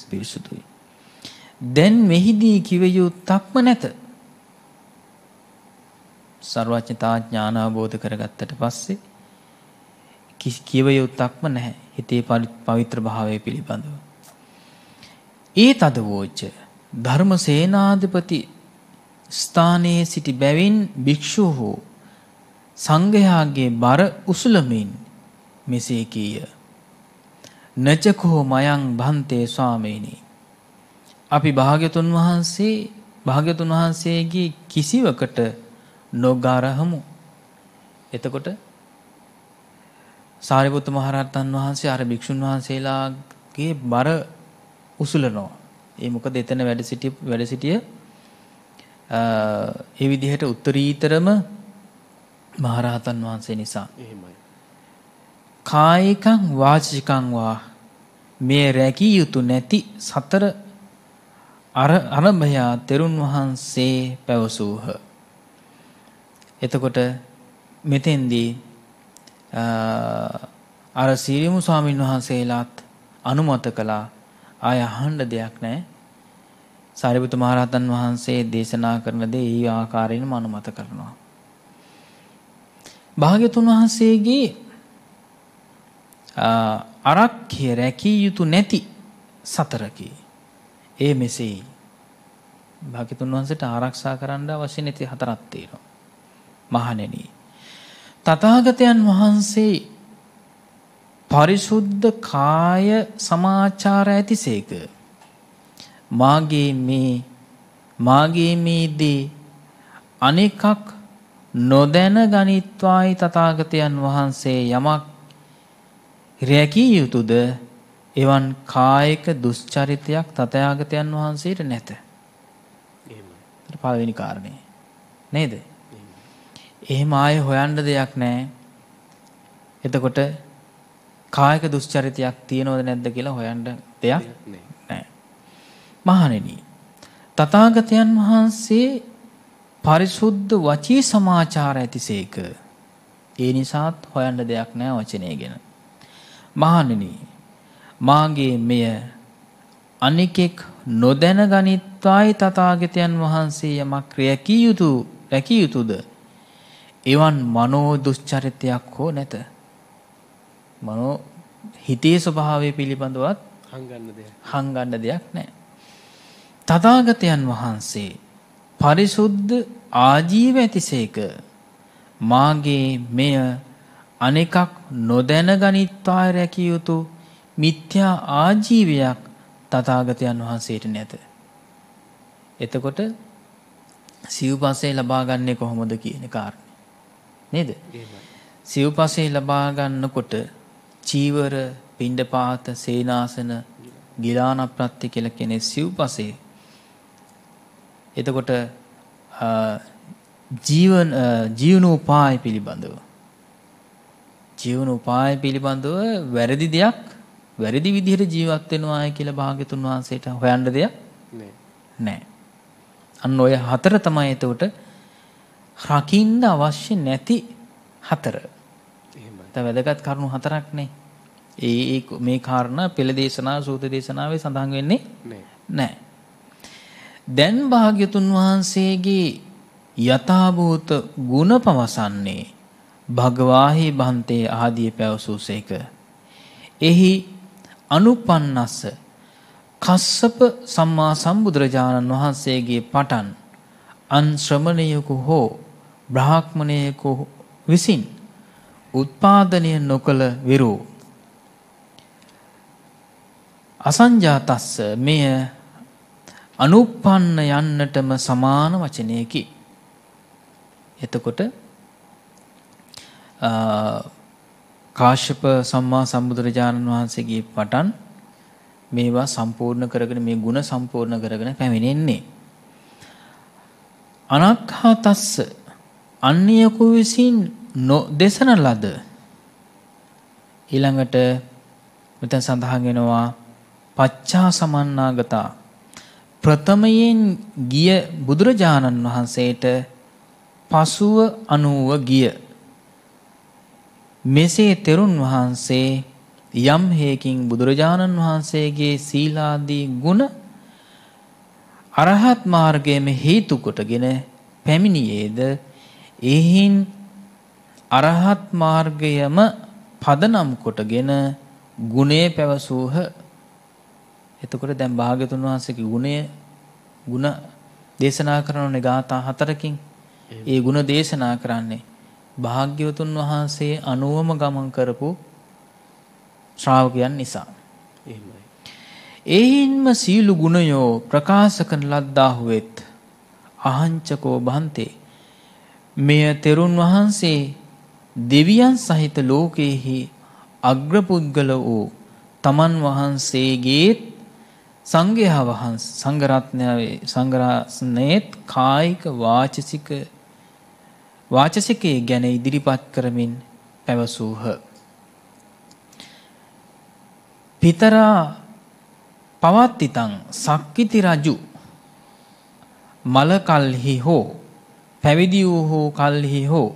පිරිසුදුයි. දැන් මෙහිදී කිව යුත්තක්ම නැත. සර්වඥතා ඥාන අවබෝධ කරගත්තට පස්සේ කිව යුත්තක්ම නැහැ හිතේ පවිත්‍ර භාවය පිළිබඳව. ඒ තදවෝච ධර්මසේනාධිපති ස්ථානයේ සිටි බැවින් භික්ෂුහු සංඝයාගේ බර උසුලමින් මෙසේ කීය. නචකෝ මයං භන්තේ ස්වාමීනි. අපි භාග්‍යතුන් වහන්සේගේ කිසිවකට නොගරහමු. එතකොට සාරිපුත්ත මහරහතන් වහන්සේ අර භික්ෂුන් වහන්සේලාගේ බර උසුලනවා. ඒ මොකද එතන වැඩ සිටිය ඒ විදිහට උත්තරීතරම මහරහතන් වහන්සේ නිසා. එහෙමයි. කායිකං වාචිකං වා මේ රැකිය යුතු නැති සතර අරභය තෙරුන් වහන්සේ පැවසූහ. එතකොට මෙතෙන්දී අර සීරිමු ස්වාමීන් වහන්සේලාත් අනුමත කළා. ආය අහන්න දෙයක් නැහැ. සාරිපුත්ත මහරහතන් වහන්සේ දේශනා කරන දේ ඒ ආකාරයෙන්ම අනුමත කරනවා. භාග්‍යතුන් වහන්සේගේ ආරක්ෂය රැකිය යුතු නැති සතරකි. ඒ මෙසේ භාග්‍යතුන් වහන්සේට ආරක්ෂා කරන්න අවශ්‍ය නැති හතරක් තියෙනවා. මහණෙනි, තථාගතයන් වහන්සේ පරිසුද්ධ කාය සමාචාර ඇතිසේක. මාගේ මේ දේ අනෙකක් නොදැන ගනිත්වායි තථාගතයන් වහන්සේ යමක් රැකිය යුතුද එවන් කායික දුස්චරිතයක් තථාගතයන් වහන්සේට නැත. එහෙමයි. පළවෙනි කාරණේ නේද? එහෙම ආයේ හොයන්න දෙයක් නැහැ. එතකොට කායික දුස්චරිතයක් තියෙනවද නැද්ද කියලා හොයන්න දෙයක් නැහැ. මහණෙනි, තථාගතයන් වහන්සේ පරිසුද්ධ වචී සමාචාර ඇතිසේක. ඒ නිසාත් හොයන්න දෙයක් නැහැ වචනය ගැන. මහණෙනි, මාගේ මෙය අනිකෙක් නොදැන ගනිත්වායි තථාගතයන් වහන්සේ යමක් රැකිය යුතුද එවන් මනෝ දුස්චරිතයක් හෝ නැත. මනෝ හිතේ ස්වභාවය පිළිබඳවත් හංගන්න දෙයක් නැහැ. තථාගතයන් වහන්සේ පරිසුද්ධ ආජීව ඇතිසේක. මාගේ මෙය අනෙකක් නොදැන ගනිත්වා රැකිය යුතු මිත්‍යා ආජීවයක් තථාගතයන් වහන්සේට නැත. එතකොට සිව්පස්සේ ලබා ගන්නේ කොහොමද කියන කාරණේ නේද? සිව්පස්සේ ලබා ගන්නකොට චීවර, පිණ්ඩපාත, සේනාසන, ගිලාන ප්‍රත්‍ය කියලා කියන්නේ සිව්පස්සේ. එතකොට ජීවනෝපාය පිළිබඳව වැරදි දෙයක් වැරදි විදිහට ජීවත් වෙනවායි කියලා භාග්‍යතුන් වහන්සේට හොයන්න දෙයක් නැහැ. අන්න ඔය හතර තමයි එතකොට රකින්න අවශ්‍ය නැති හතර. එහෙමයි. වැදගත් කරුණු හතරක් නේ. මේ කාරණා පෙළ දේශනා සූත්‍ර දේශනාවේ සඳහන් වෙන්නේ නැහැ. දැන් භාග්‍යතුන් වහන්සේගේ යථාභූත ගුණ පවසන්නේ භගවාහි බන්තේ ආදී පැවසූසේක. එහි අනුපන්නස්ස කස්සප සම්මා සම්බුදුරජාණන් වහන්සේගේ පටන් අන් ශ්‍රමණයෙකු හෝ බ්‍රාහ්මණයෙකු විසින් උත්පාදනය නොකළ විරෝ අසංජාතස්ස මෙය අනුපන්න යන්නටම සමාන වචනයකි. එතකොට කාශ්‍යප සම්මා සම්බුදුරජාණන් වහන්සේගේ පටන් මේවා සම්පූර්ණ කරගෙන මේ ගුණ සම්පූර්ණ කරගෙන පැමිණෙන්නේ. අනක්ඛාතස්ස අන්‍යයෙකු විසින් නොදෙසන ලද ඊළඟට මෙතන සඳහන් වෙනවා පච්චා සමන්නාගතා ප්‍රථමයෙන් ගිය බුදුරජාණන් වහන්සේට පසුව අනුව ගිය මෙසේ තෙරුන් වහන්සේ යම් හේකින් බුදුරජාණන් වහන්සේගේ සීලාදී ගුණ අරහත් මාර්ගයේම හේතු කොටගෙන පැමිණියේද එහින් අරහත් මාර්ගයම පදනම් කොටගෙන ගුණේ පැවසූහ. එතකොට දැන් භාග්‍යතුන් වහන්සේගේ ගුණ දේශනා කරනනේ ගාථා 4කින්. ඒ ගුණ දේශනා කරන්නේ භාග්‍යවතුන් වහන්සේ අනුවම ගමන් කරපු ශ්‍රාවකයන් නිසා. එහෙමයි. එයින්ම සීල ගුණයෝ ප්‍රකාශ කරන ලද්දාහු වෙත් අහංචකෝ බහන්තේ මෙය තෙරුන් වහන්සේ දෙවියන් සහිත ලෝකයේහි අග්‍රපුද්ගල වූ තමන් වහන්සේගේ සංඝයා වහන්සේ සංඝරත්නයේත් කායික වාචසිකයේ ගැන ඉදිරිපත් කරමින් පැවසූහ. පිතරා පවත්තිතං සක්විති රජු මල කල්හි හෝ පැවිදි වූ කල්හි හෝ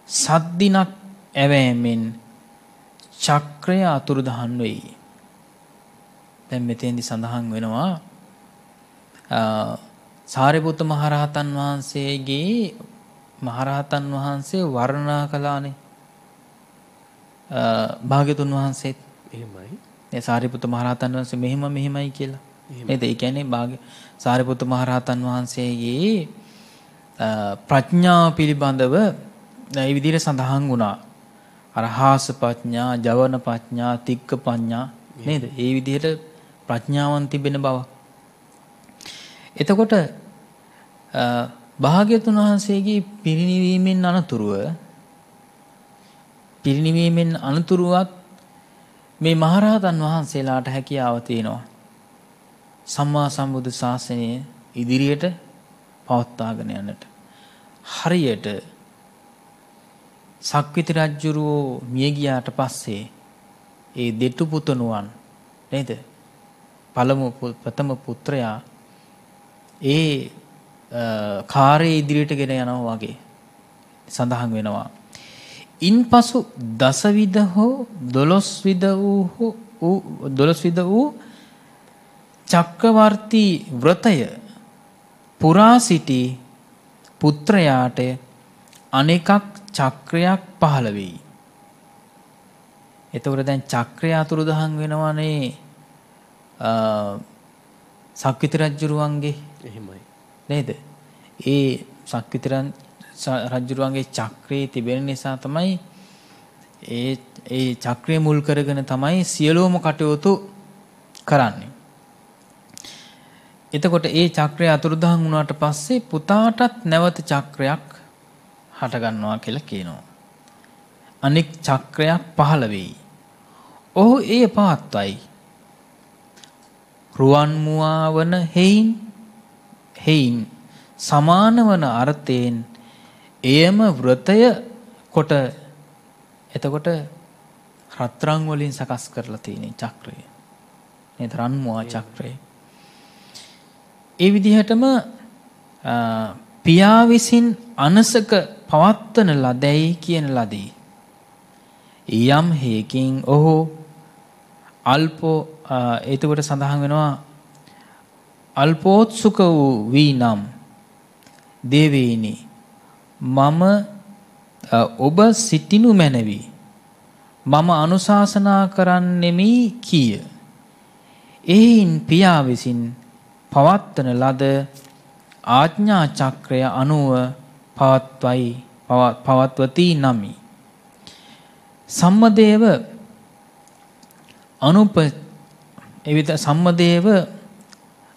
සද්දිනක් ඇවෑමෙන් චක්‍රය අතුරුදහන් වෙයි. දැන් මෙතෙන්දි සඳහන් වෙනවා සාරිපුත්ත මහරහතන් වහන්සේ වර්ණනා කළානේ භාග්‍යතුන් වහන්සේත්. එහෙමයි. ඒ සාරිපුත්ත මහරහතන් වහන්සේ මෙහෙමයි කියලා. නේද? ඒ කියන්නේ සාරිපුත්ත මහරහතන් වහන්සේගේ ප්‍රඥාව පිළිබඳව මේ විදිහට සඳහන් වුණා. අරහාස ප්‍රඥා, ජවන ප්‍රඥා, තික්ක ප්‍රඥා නේද? ඒ විදිහට ප්‍රඥාවන් තිබෙන බව. එතකොට භාග්‍යතුන් වහන්සේගේ පිරිනිවීමෙන් අනතුරුවත් මේ මහරහතන් වහන්සේලාට හැකියාව තියෙනවා සම්මා සම්බුදු ශාසනය ඉදිරියට පවත්වාගෙන යන්නට. හරියට සක්විති රජුරෝ මිය ගියාට පස්සේ ඒ දෙටු පුතණුවන් නේද? ප්‍රථම පුත්‍රයා ඒ කාර්යය ඉදිරියට ගෙන යනවා වගේ සඳහන් වෙනවා. ඉන්පසු දසවිධ හෝ 12 වූ චක්‍රවර්ති වෘතය පුරා සිටි පුත්‍රයාට අනෙකක් චක්‍රයක් පහළ වෙයි. එතකොට දැන් චක්‍රය අතුරුදහන් වෙනවනේ සක්විති රජුරුවන්ගේ. එහෙමයි. නේද? ඒ සක්විති රජුරුවන්ගේ චක්‍රේ තිබෙන නිසා තමයි ඒ චක්‍රය මුල් කරගෙන තමයි සියලුම කටයුතු කරන්නේ. එතකොට ඒ චක්‍රය අතුරුදහන් වුණාට පස්සේ පුතාටත් නැවත චක්‍රයක් හට ගන්නවා කියලා කියනවා. අනෙක් චක්‍රයක් පහළ වෙයි. ඔහු ඒ පාත්වයි. රුවන් මුවාවන හේයින් සමාන වන අර්ථයෙන් එයම වෘතය කොට එතකොට රත්රන් වලින් සකස් කරලා තියෙන චක්‍රය. නේද? රන් මුවා චක්‍රය. ඒ විදිහටම පියා විසින් අනසක පවත්වන ලදැයි කියන ලදී. යම් හේකින් ඔහු එතකොට සඳහන් වෙනවා අල්පෝත්සුක වූ වී නම් දේවීනි මම ඔබ සිටිනු මැනවි මම අනුශාසනා කරන්නෙමි කීය. එයින් පියා විසින් පවත්වන ලද ආඥා චක්‍රය අනුව පවත්වති නමි. සම්මදේව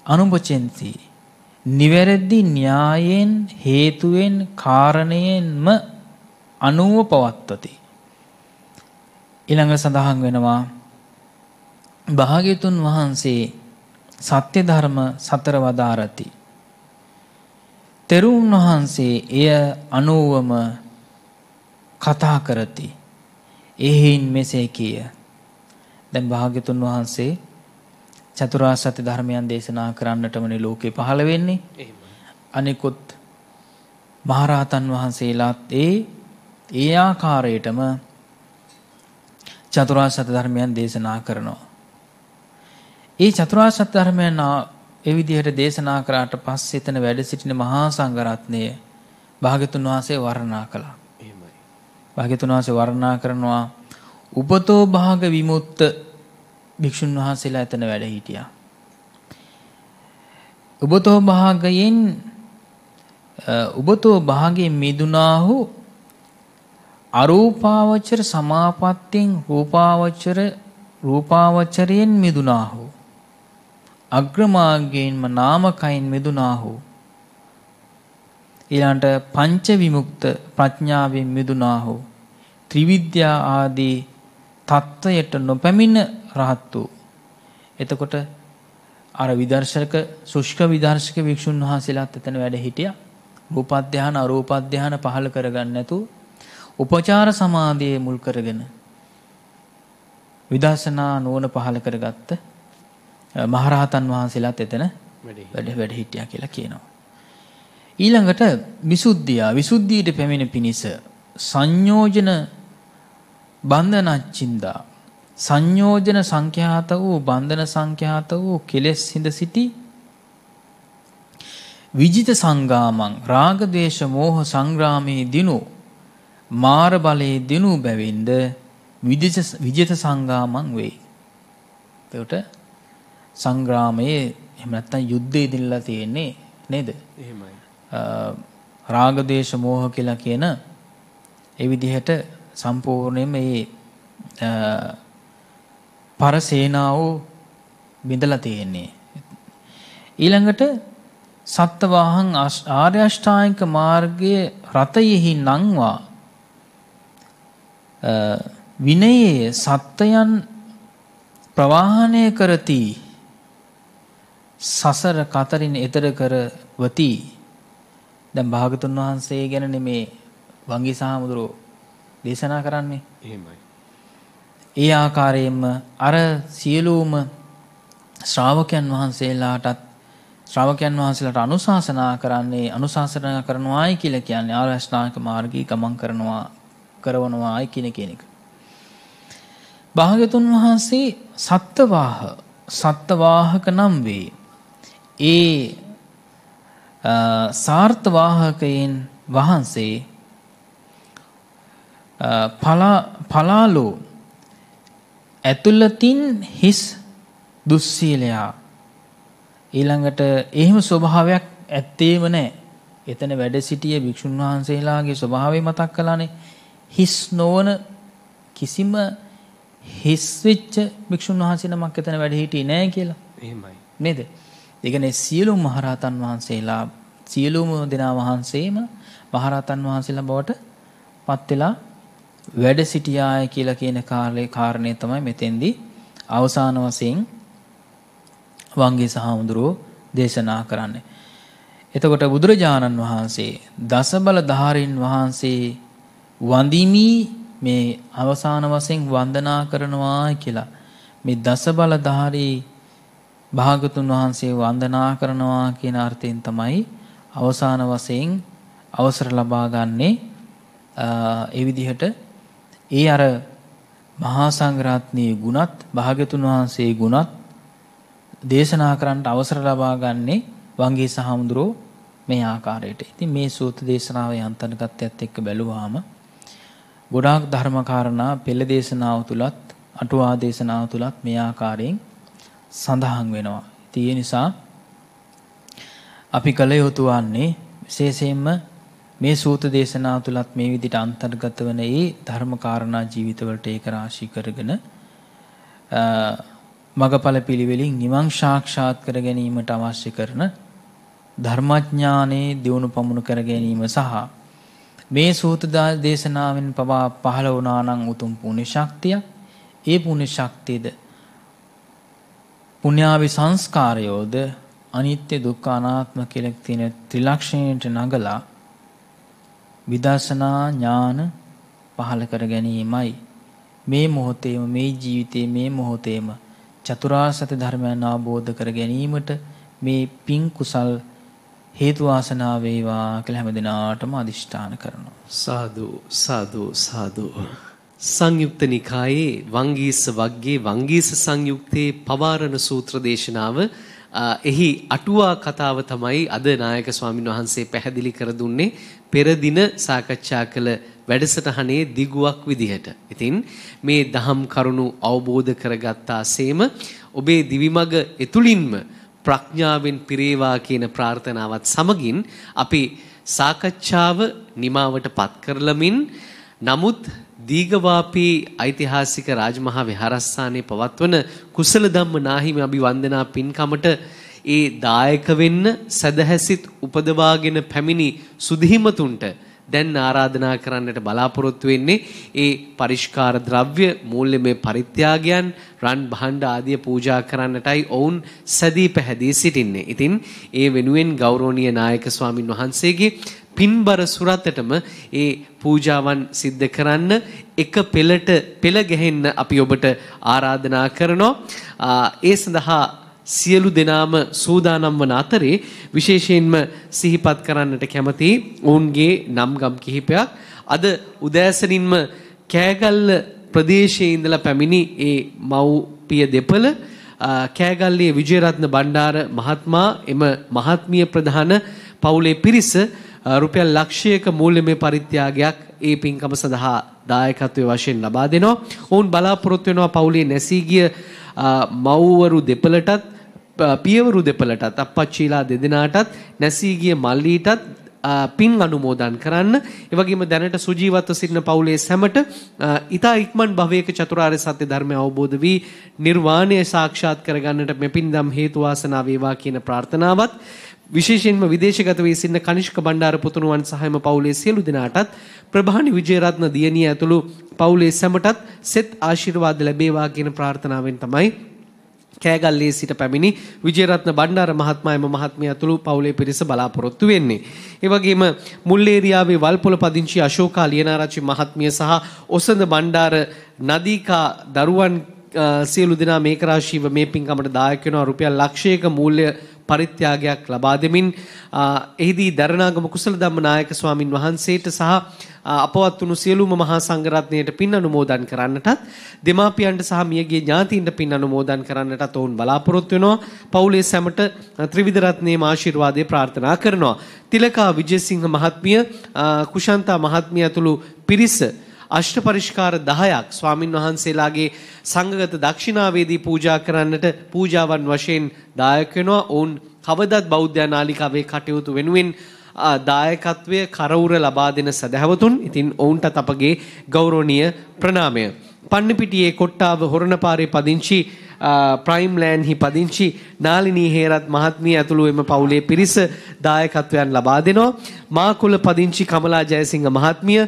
අනුපචෙන්ති නිවැරදි න්‍යායෙන් හේතුවෙන් කාරණයෙන්ම අනුව පවත්වති. ඊළඟ සඳහන් වෙනවා භාග්‍යතුන් වහන්සේ සත්‍ය ධර්ම 4 වදාරති. තෙරුන් වහන්සේ එය අනුවම කතා කරති. එහින් මෙසේ කිය. දැන් භාග්‍යතුන් වහන්සේ චතුරාර්ය සත්‍ය ධර්මයන් දේශනා කරන්නටමනේ ලෝකේ පහළ වෙන්නේ. අනිකුත් මහරහතන් වහන්සේලාත් ඒ ආකාරයටම චතුරාර්ය සත්‍ය ධර්මයන් දේශනා කරනවා. ඒ චතුරාර්ය සත්‍ය ධර්මයන් ඒ විදිහට දේශනා කරාට පස්සේ එතන වැඩ සිටින මහා සංඝරත්නය භාග්‍යතුන් වහන්සේ වර්ණනා කළා. එහෙමයි. භාග්‍යතුන් වහන්සේ වර්ණනා කරනවා උපතෝ භාග විමුක්ත භික්ෂුන් වහන්සේලා එතන වැඩ හිටියා. උපතෝ භාගයෙන් මිදුනාහු අරූපාවචර සමාපත්තියෙන් රූපාවචරයෙන් මිදුනාහු අග්‍රමාර්ගයෙන්ම නාමකයින් මිදුනාහු ඊළඟට පංච විමුක්ත ප්‍රඥාවෙන් මිදුනාහු ත්‍රිවිද්‍යා ආදී තත්වයට නොපැමිණ රහත් වූ. එතකොට අර විදර්ශක සුෂ්ක විදර්ශක වික්ෂුන් වහන්සේලාත් එතන වැඩ හිටියා. රූපඥාන අරූපඥාන පහල කරගන්න නැතුව උපචාර සමාධියේ මුල් කරගෙන විදර්ශනා නුවණ පහල කරගත්ත මහරහතන් වහන්සේලාත් එතන වැඩ හිටියා කියලා කියනවා. ඊළඟට විසුද්ධියට පැමිණ පිණිස සංයෝජන බන්ධනච්චින්දා සංයෝජන සංඛ්‍යාත වූ බන්ධන සංඛ්‍යාත වූ කෙලෙස් හිඳ සිටි විජිත සංගාමං රාග ද්වේෂ මෝහ සංග්‍රාමේ දිනු මාර බලයේ දිනු බැවින්ද විජිත සංගාමං වේ. එතකොට සංග්‍රාමයේ එහෙම නැත්නම් යුද්ධයේ දිනලා තියෙන්නේ නේද? එහෙමයි. රාග ද්වේෂ මෝහ කියලා කියන ඒ විදිහට සම්පූර්ණයෙන්ම මේ පරසේනාව බිඳලා තියෙන්නේ. ඊළඟට සත්වාහං ආර්ය අෂ්ටාංගික මාර්ගයේ රතයෙහි නංවා විනයේ සත්‍යයන් ප්‍රවාහණය කරති සසර කතරින් එතර කරවති. දැන් භාගතුන් වහන්සේ ගැන මේ වංගී සහමුදුරෝ දේශනා කරන්නේ. එහෙමයි. ඒ ආකාරයෙන්ම අර සියලුම ශ්‍රාවකයන් වහන්සේලාට අනුශාසනා කරනවායි කියලා කියන්නේ ආර්ය අෂ්ටාංගික මාර්ගී ගමන් කරනවායි කියන එක. භාග්‍යතුන් වහන්සේ සත්වාහක නම් වේ. ඒ සාර්ථවාහකයන් වහන්සේ පලාලෝ ඇතුළතින් හිස් දුස්සීලයා ඊළඟට එහෙම ස්වභාවයක් ඇත්තේම නැහැ. එතන වැඩ සිටිය භික්ෂුන් වහන්සේලාගේ ස්වභාවය මතක් කළානේ. හිස් නොවන කිසිම හිස් වෙච්ච භික්ෂුන් වහන්සේ නමක් එතන වැඩ හිටියේ නැහැ කියලා. එහෙමයි. නේද? ඒ කියන්නේ සියලුම මහරහතන් වහන්සේලා සියලුම දෙනා වහන්සේම මහරහතන් වහන්සේලා බවට පත් වෙලා වැඩ සිටියාය කියලා කියන කාරණේ තමයි මෙතෙන්දී අවසාන වශයෙන් වංගී සහමුදුරෝ දේශනා කරන්නේ. එතකොට බුදුරජාණන් වහන්සේ දසබල ධාරීන් වහන්සේ වඳිමි මේ අවසාන වශයෙන් වන්දනා කරනවා කියලා මේ දසබල ධාරී භාගතුන් වහන්සේ වන්දනා කරනවා කියන අර්ථයෙන් තමයි අවසාන වශයෙන් අවසර ලබා ගන්නේ. ඒ විදිහට ඒ අර මහා සංඝරත්නයේ ගුණත් භාග්‍යතුන් වහන්සේ ගුණත් දේශනා කරන්නට අවසර ලබා ගන්නේ වංගී සහමුදුරෝ මේ ආකාරයට. ඉතින් මේ සූත්‍ර දේශනාවේ අන්තර්ගතයත් එක්ක බැලුවාම ගොඩාක් ධර්ම කාරණා පෙළ දේශනාව තුලත් අටුවා දේශනාව තුලත් මේ ආකාරයෙන් සඳහන් වෙනවා. ඉතින් ඒ නිසා අපි කල යුතු වන්නේ විශේෂයෙන්ම මේ සූත්‍ර දේශනාව තුලත් මේ විදිහට අන්තර්ගත වන ඒ ධර්ම කාරණා ජීවිතවලට ඒක රාශී කරගෙන මගඵල පිළිවෙලින් නිවන් සාක්ෂාත් කර ගැනීමට අවශ්‍ය කරන ධර්මඥානයේ දියුණු පමුණු කර ගැනීම සහ මේ සූත්‍ර දේශනාවෙන් පහළ වුණා නම් උතුම් පුණ්‍ය ශක්තිය ඒ පුණ්‍ය ශක්තියද පුණ්‍යාවි සංස්කාරයෝද අනිත්‍ය දුක්ඛ අනාත්ම කියලා තියෙන ත්‍රිලක්ෂණයට නගලා විදර්ශනා ඥාන පහළ කර ගැනීමයි මේ මොහොතේම මේ ජීවිතයේ මේ මොහොතේම චතුරාර්ය සත්‍ය ධර්මයන් අවබෝධ කර ගැනීමට මේ පින් කුසල් හේතු වාසනා වේවා කියලා හැමදිනාටම අදිෂ්ඨාන කරනවා. සාදු සාදු සාදු. සංයුක්ත නිකායේ වංගීස වග්ගේ වංගීස සංයුක්තේ පවාරණ සූත්‍ර දේශනාව එහි අටුවා කතාව තමයි අද නායක ස්වාමීන් වහන්සේ පැහැදිලි කර දුන්නේ පෙර දින සාකච්ඡා කළ වැඩසටහනේ දිගුවක් විදිහට. ඉතින් මේ දහම් කරුණු අවබෝධ කරගත්තාseම ඔබේ දිවිමග එතුලින්ම ප්‍රඥාවෙන් පිරේවා කියන ප්‍රාර්ථනාවත් සමගින් අපි සාකච්ඡාව නිමාවට පත් කරලමින් නමුත් දීඝවාපී ඓතිහාසික රාජමහා විහාරස්ථානයේ පවත්වන කුසල ධම්ම නාහිමි අභිවන්දනා පින්කමට ඒ දායක වෙන්න සදහැසිත උපදවාගෙන පැමිණි සුධීමතුන්ට දැන් ආරාධනා කරන්නට බලාපොරොත්තු වෙන්නේ ඒ පරිස්කාර ද්‍රව්‍ය මූල්‍යමය පරිත්‍යාගයන් රන් භාණ්ඩ ආදිය පූජා කරන්නටයි ඔවුන් සැදී පැහැදී සිටින්නේ. ඉතින් ඒ වෙනුවෙන් ගෞරවනීය නායක ස්වාමින් වහන්සේගේ පින්බර සුරතටම ඒ පූජාවන් සිද්ධ කරන්න එක පෙළට පෙළ ගැහෙන්න අපි ඔබට ආරාධනා කරනවා. ඒ සඳහා සියලු දෙනාම සූදානම් වන අතරේ විශේෂයෙන්ම සිහිපත් කරන්නට කැමති ඔවුන්ගේ නම්ගම් කිහිපයක් අද උදෑසනින්ම කෑගල්ල ප්‍රදේශයේ ඉඳලා පැමිණි ඒ මව්පිය දෙපළ කෑගල්ලේ විජේරත්න බණ්ඩාර මහත්මයා එම මහත්මිය ප්‍රධාන පවුලේ පිරිස රුපියල් ලක්ෂයක මූල්‍යමය පරිත්‍යාගයක් ඒ පින්කම සඳහා දායකත්වයේ වශයෙන් ලබා දෙනවා. ඔවුන් බලාපොරොත්තු වෙනවා පවුලේ නැසී ගිය මව්වරු දෙපළටත් පියවරු දෙපළටත් අප්පච්චිලා දෙදෙනාටත් නැසී ගිය මල්ලීටත් පින් අනුමෝදන් කරන්න. ඒ වගේම දැනට සුජීවත්ව සිටින පවුලේ සැමට ඊතා ඉක්මන් භවයක චතුරාර්ය සත්‍ය ධර්මය අවබෝධ වී නිර්වාණය සාක්ෂාත් කරගන්නට මෙපින්දම් හේතු වාසනා වේවා කියන ප්‍රාර්ථනාවත් විශේෂයෙන්ම විදේශගත වී සිටින කනිෂ්ක බණ්ඩාර පුතුණුවන් සහයම පවුලේ සියලු දෙනාටත් ප්‍රභානි විජේරත්න දියණිය ඇතුළු පවුලේ සැමටත් සෙත් ආශිර්වාද ලැබේවා කියන ප්‍රාර්ථනාවෙන් තමයි කෑගල්ලේ සිට පැමිණි විජේරත්න බණ්ඩාර මහත්මයාම මහත්මිය ඇතුළු පවුලේ පිරිස බලාපොරොත්තු වෙන්නේ. ඒ වගේම මුල්ලේරියාවේ වල්පොළ පදිංචි අශෝකා ලියනාරච්චි මහත්මිය සහ ඔසඳ බණ්ඩාර නදීකා දරුවන් සියලු දෙනා මේක රාශීව මේ පින්කමට දායක වෙනවා රුපියල් ලක්ෂයක මූල්‍ය පරිත්‍යාගයක් ලබා දෙමින් එහිදී දරණාගම කුසල ධම්ම නායක ස්වාමින් වහන්සේට සහ අපවත් වුණු සියලුම මහා සංඝරත්නයට පින් අනුමෝදන් කරන්නටත් දෙමාපියන්ට සහ මියගිය ඥාතීන්ට පින් අනුමෝදන් කරන්නටත් ඔවුන් බලාපොරොත්තු වෙනවා. පවුලේ සැමට ත්‍රිවිධ රත්නයේ ආශිර්වාදය ප්‍රාර්ථනා කරනවා. තිලකා විජේසිංහ මහත්මිය කුෂන්තා මහත්මිය ඇතුළු පිරිස අෂ්ට පරිස්කාර 10ක් ස්වාමින් වහන්සේලාගේ සංඝගත දක්ෂිනාවේදී පූජා කරන්නට පූජාවන් වශයෙන් දායක වෙනවා. ඔවුන් කවදත් බෞද්ධ නාලිකාවේ කටයුතු වෙනුවෙන් දායකත්වය කරවුර ලබා දෙන සදහැවතුන්. ඉතින් ඔවුන්ටත් අපගේ ගෞරවනීය ප්‍රණාමය. පන්නිපිටියේ කොට්ටාව හොරණපාරේ පදිංචි ප්‍රයිම් ලෑන්ඩ් හි පදිංචි නාලිනී හේරත් මහත්මිය ඇතුළු එම පවුලේ පිරිස දායකත්වයන් ලබා දෙනවා. මාකුල පදිංචි කමලා ජයසිංහ මහත්මිය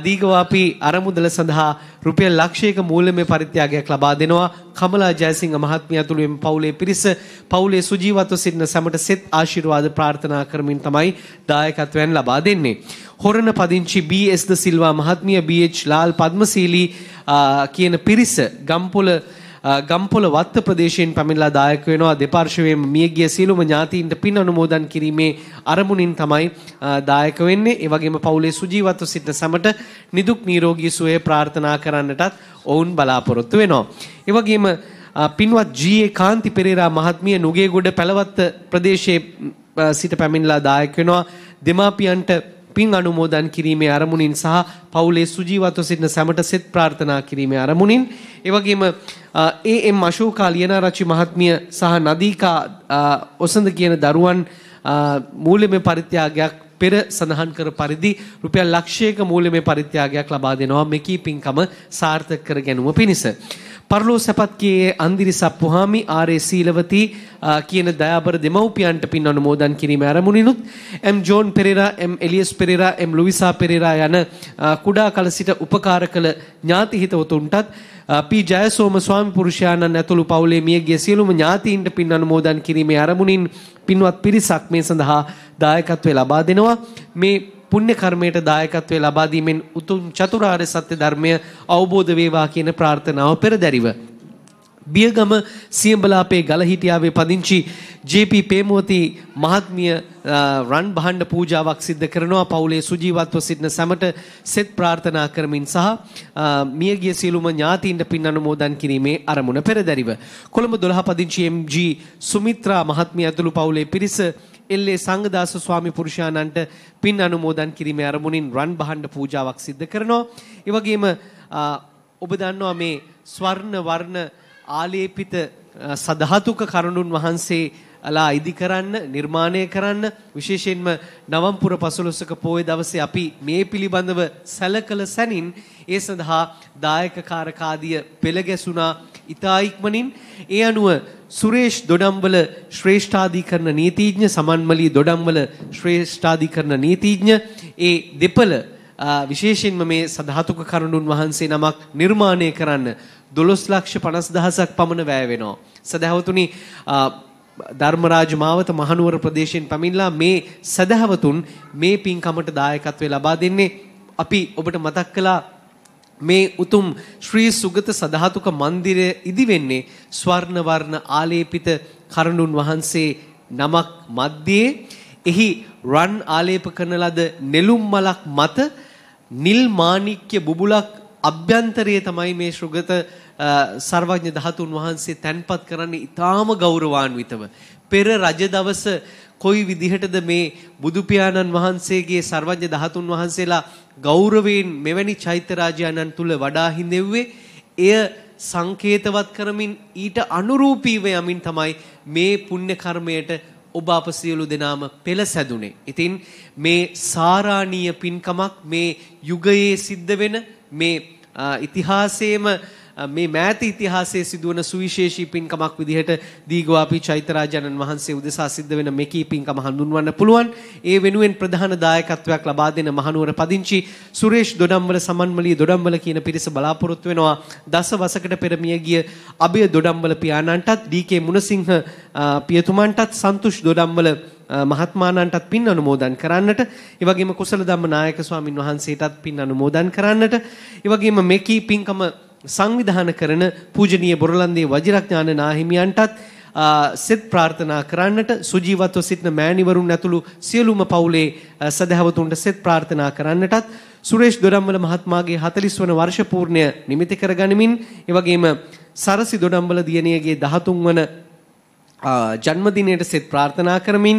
දීඝවාපී අරමුදල සඳහා රුපියල් ලක්ෂයක මූල්‍යමය පරිත්‍යාගයක් ලබා දෙනවා. කමලා ජයසිංහ මහත්මිය ඇතුළු එම පවුලේ පිරිස පවුලේ සුජීවත්ව සිටින සැමට සෙත් ආශිර්වාද ප්‍රාර්ථනා කරමින් තමයි දායකත්වයන් ලබා දෙන්නේ. හොරණ පදිංචි බී.එස්. ද සිල්වා මහත්මිය බී.එච්. ලාල් පද්මසීලී කියන පිරිස ගම්පොළ වත්ත ප්‍රදේශයෙන් පැමිණලා දායක වෙනවා. දෙපාර්ශ්වයේම මියගිය සියලුම ඥාතීන්ට පින් අනුමෝදන් කිරීමේ අරමුණින් තමයි දායක වෙන්නේ. ඒ වගේම පවුලේ සුජීවත්ව සිටින සැමට නිදුක් නිරෝගී සුවය ප්‍රාර්ථනා කරන්නටත් ඔවුන් බලාපොරොත්තු වෙනවා. ඒ වගේම පින්වත් ජී.ඒ. කාන්ති පෙරේරා මහත්මිය නුගේගොඩ පැලවත්ත ප්‍රදේශයේ සිට පැමිණලා දායක වෙනවා. දෙමාපියන්ට පින් අනුමෝදන් කිරීමේ අරමුණින් සහ පවුලේ සුජීවත්ව සිටින සැමට සෙත් ප්‍රාර්ථනා කිරීමේ අරමුණින්. ඒ වගේම ඒ.එම්. අශෝකා ලියනාරච්චි මහත්මිය සහ නදීකා ඔසඳ කියන දරුවන් මූල්‍යමය පරිත්‍යාගයක් පෙර සඳහන් කර පරිදි රුපියල් ලක්ෂයක මූල්‍යමය පරිත්‍යාගයක් ලබා දෙනවා මෙකී පින්කම සාර්ථක කර ගැනීම පිණිස. පරලෝ සැපත්කේ අන්දිරි සප්පුහාමි ආරේ සීලවති කියන දයාබර දෙමව්පියන්ට පින් අනුමෝදන් කිරීම ආරමුණිනුත් එම් ජෝන් පෙරේරා එම් එලියස් පෙරේරා එම් ලුයිසා පෙරේරා යන කුඩා කල සිට උපකාර කළ ඥාති හිතවතුන්ටත් පී ජයසෝම ස්වාමි පුරුෂයාණන් ඇතුළු පවුලේ මියගිය සියලුම ඥාතීන්ට පින් අනුමෝදන් කිරීමේ ආරමුණින් පින්වත් පිරිසක් මේ සඳහා දායකත්වය ලබා දෙනවා. මේ පුණ්‍ය කර්මයට දායකත්වය ලබා දීමෙන් උතුම් චතුරාර්ය සත්‍ය ධර්මය අවබෝධ වේවා කියන ප්‍රාර්ථනාව පෙරදැරිව බියගම සියඹලාපේ ගලහිටියාවේ පදිංචි ජේ.පී. පේමුවති මහත්මිය රන් භාණ්ඩ පූජාවක් සිද්ධ කරනවා. පවුලේ සුජීවත්ව සිටින සැමට සෙත් ප්‍රාර්ථනා කරමින් සහ මියගිය සියලුම ඥාතීන්ට පින් අනුමෝදන් කිරීමේ අරමුණ පෙරදැරිව කොළඹ 12 පදිංචි එම්.ජී. සුමිත්‍රා මහත්මිය ඇතුළු පවුලේ පිරිස එල්ලේ සංඝදාස ස්වාමි පුරුෂයාණන්ට පින් අනුමෝදන් කිරීමේ අරමුණින් රන් භාණ්ඩ පූජාවක් සිද්ධ කරනවා. ඒ වගේම ඔබ දන්නවා මේ ස්වර්ණ වර්ණ ආලේපිත සදහතුක කරුණුන් වහන්සේලා ඉදි කරන්න නිර්මාණය කරන්න විශේෂයෙන්ම නවම්පුර 15ක පොය දවසේ අපි මේ පිළිබඳව සැලකල සැනින් ඒ සඳහා දායක කාරකාදිය පෙළ ගැසුණා. ඉතා ඉක්මනින් ඒ අනුව සුරේෂ් දොඩම්වල ශ්‍රේෂ්ඨාධිකරණ නීතිඥ සමන්මලී දොඩම්වල ශ්‍රේෂ්ඨාධිකරණ නීතිඥ ඒ දෙපළ විශේෂයෙන්ම මේ සදහතුක කරුණුන් වහන්සේ නමක් නිර්මාණය කරන්න 12,50,000ක් පමණ වැය වෙනවා. සදහවතුනි ධර්මරාජ මාවත මහනුවර ප්‍රදේශයෙන් පැමිණලා මේ සදහවතුන් මේ පින්කමට දායකත්වය ලබා දෙන්නේ. අපි ඔබට මතක් කළා මේ උතුම් ශ්‍රී සුගත සදහතුක මන්දිරය ඉදි වෙන්නේ ස්වර්ණ වර්ණ ආලේපිත කරුණුන් වහන්සේ නමක් මැද්දේ එහි රන් ආලේප කරන ලද නෙළුම් මලක් මත නිල් මාණික්‍ය බුබුලක් අභ්‍යන්තරයේ තමයි මේ ශ්‍රුගත සර්වඥ ධාතුන් වහන්සේ තැන්පත් කරන්නේ ඊටාම ගෞරවාන්විතව. පෙර රජ දවස කොයි විදිහටද මේ බුදු පියාණන් වහන්සේගේ සර්වඥ ධාතුන් වහන්සේලා ගෞරවයෙන් මෙවැනි චෛත්‍ය රාජයාණන් තුල වඩා හිඳෙව්වේ එය සංකේතවත් කරමින් ඊට අනුරූපීව යමින් තමයි මේ පුණ්‍ය කර්මයට ඔබ අප සියලු දෙනාම පෙළසැදුනේ. ඉතින් මේ සාරාණීය පින්කමක් මේ යුගයේ සිද්ධ වෙන මේ ඉතිහාසයේම මේ මෑත ඉතිහාසයේ සිදුවන සුවිශේෂී පින්කමක් විදිහට දීඝවාපී චෛත්‍යරාජානන් වහන්සේ උදෙසා සිද්ධ වෙන මෙකී පින්කම හඳුන්වන්න පුළුවන්. ඒ වෙනුවෙන් ප්‍රධාන දායකත්වයක් ලබා දෙන මහනුවර පදිංචි සුරේෂ් දොඩම්වල සමන්මලී දොඩම්වල කියන පිරිස බලාපොරොත්තු වෙනවා. දස වසකට පෙර මියගිය අබය දොඩම්වල පියාණන්ටත් ඩී.කේ. මුණසිංහ පියතුමන්ටත් සන්තුෂ් දොඩම්වල මහත්මාණන්ටත් පින් අනුමෝදන් කරන්නට, ඒ වගේම කුසල ධම්ම නායක ස්වාමින් වහන්සේටත් පින් අනුමෝදන් කරන්නට, ඒ වගේම මෙකී පින්කම සංවිධාන කරන පූජනීය බොරලන්දේ වජිරඥාන නාහිමියන්ටත් සෙත් ප්‍රාර්ථනා කරන්නට, සුජීවත්ව සිටින මෑණිවරුන් ඇතුළු සියලුම පවුලේ සදහවතුන්ට සෙත් ප්‍රාර්ථනා කරන්නටත්, සුරේෂ් දොඩම්වල මහත්මයාගේ 40 වන වර්ෂ පූර්ණය නිමිති කරගනිමින්, ඒ වගේම සරසි දොඩම්වල දියණියගේ 13 වන ජන්මදිනයට සෙත් ප්‍රාර්ථනා කරමින්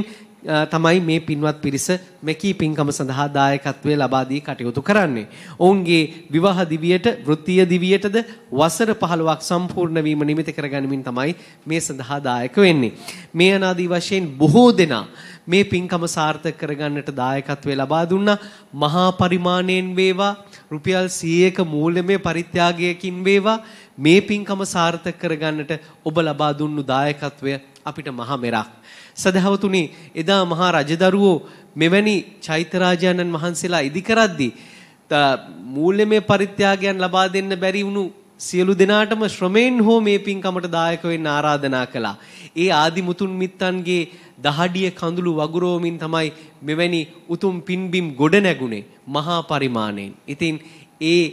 තමයි මේ පින්වත් පිරිස මෙකී පින්කම සඳහා දායකත්වයේ ලබා දී කටයුතු කරන්නේ. ඔවුන්ගේ විවාහ දිවියට, වෘත්තීය දිවියටද වසර 15ක් සම්පූර්ණ වීම නිමිති කරගනිමින් තමයි මේ සඳහා දායක වෙන්නේ. මේ අනාදී වශයෙන් බොහෝ දෙනා මේ පින්කම සාර්ථක කරගන්නට දායකත්වයේ ලබා දුන්නා. මහා පරිමාණයෙන් වේවා, රුපියල් 100ක මූල්‍යමය පරිත්‍යාගයකින් වේවා, මේ පින්කම සාර්ථක කරගන්නට ඔබ ලබා දුන්නු දායකත්වය අපිට මහ මෙරක්. සදහවතුනි, එදා මහා රජදරුවෝ මෙවැනි චෛත්‍යරාජානන් වහන්සේලා ඉදි කරද්දී මූල්‍යමය පරිත්‍යාගයන් ලබා දෙන්න බැරි වුණු සියලු දෙනාටම ශ්‍රමයෙන් හෝ මේ පින්කමට දායක වෙන්න ආරාධනා කළා. ඒ ආදිමුතුන් මිත්තන්ගේ දහඩිය කඳුළු වගුරෝමින් තමයි මෙවැනි උතුම් පින්බිම් ගොඩ නැගුණේ මහා පරිමාණයෙන්. ඉතින් ඒ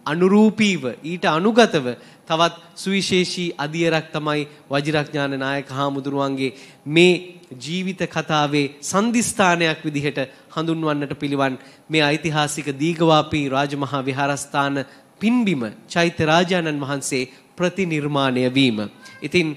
අනුරූපීව ඊට අනුගතව තවත් සුවිශේෂී අධියරක් තමයි වජිරඥාන නායක හාමුදුරුවන්ගේ මේ ජීවිත කතාවේ සන්ධිස්ථානයක් විදිහට හඳුන්වන්නට පිළිවන් මේ ඓතිහාසික දීඝවාපී රාජමහා විහාරස්ථාන පින්බිම චෛත්‍ය රාජානන් වහන්සේ ප්‍රතිනිර්මාණය වීම. ඉතින්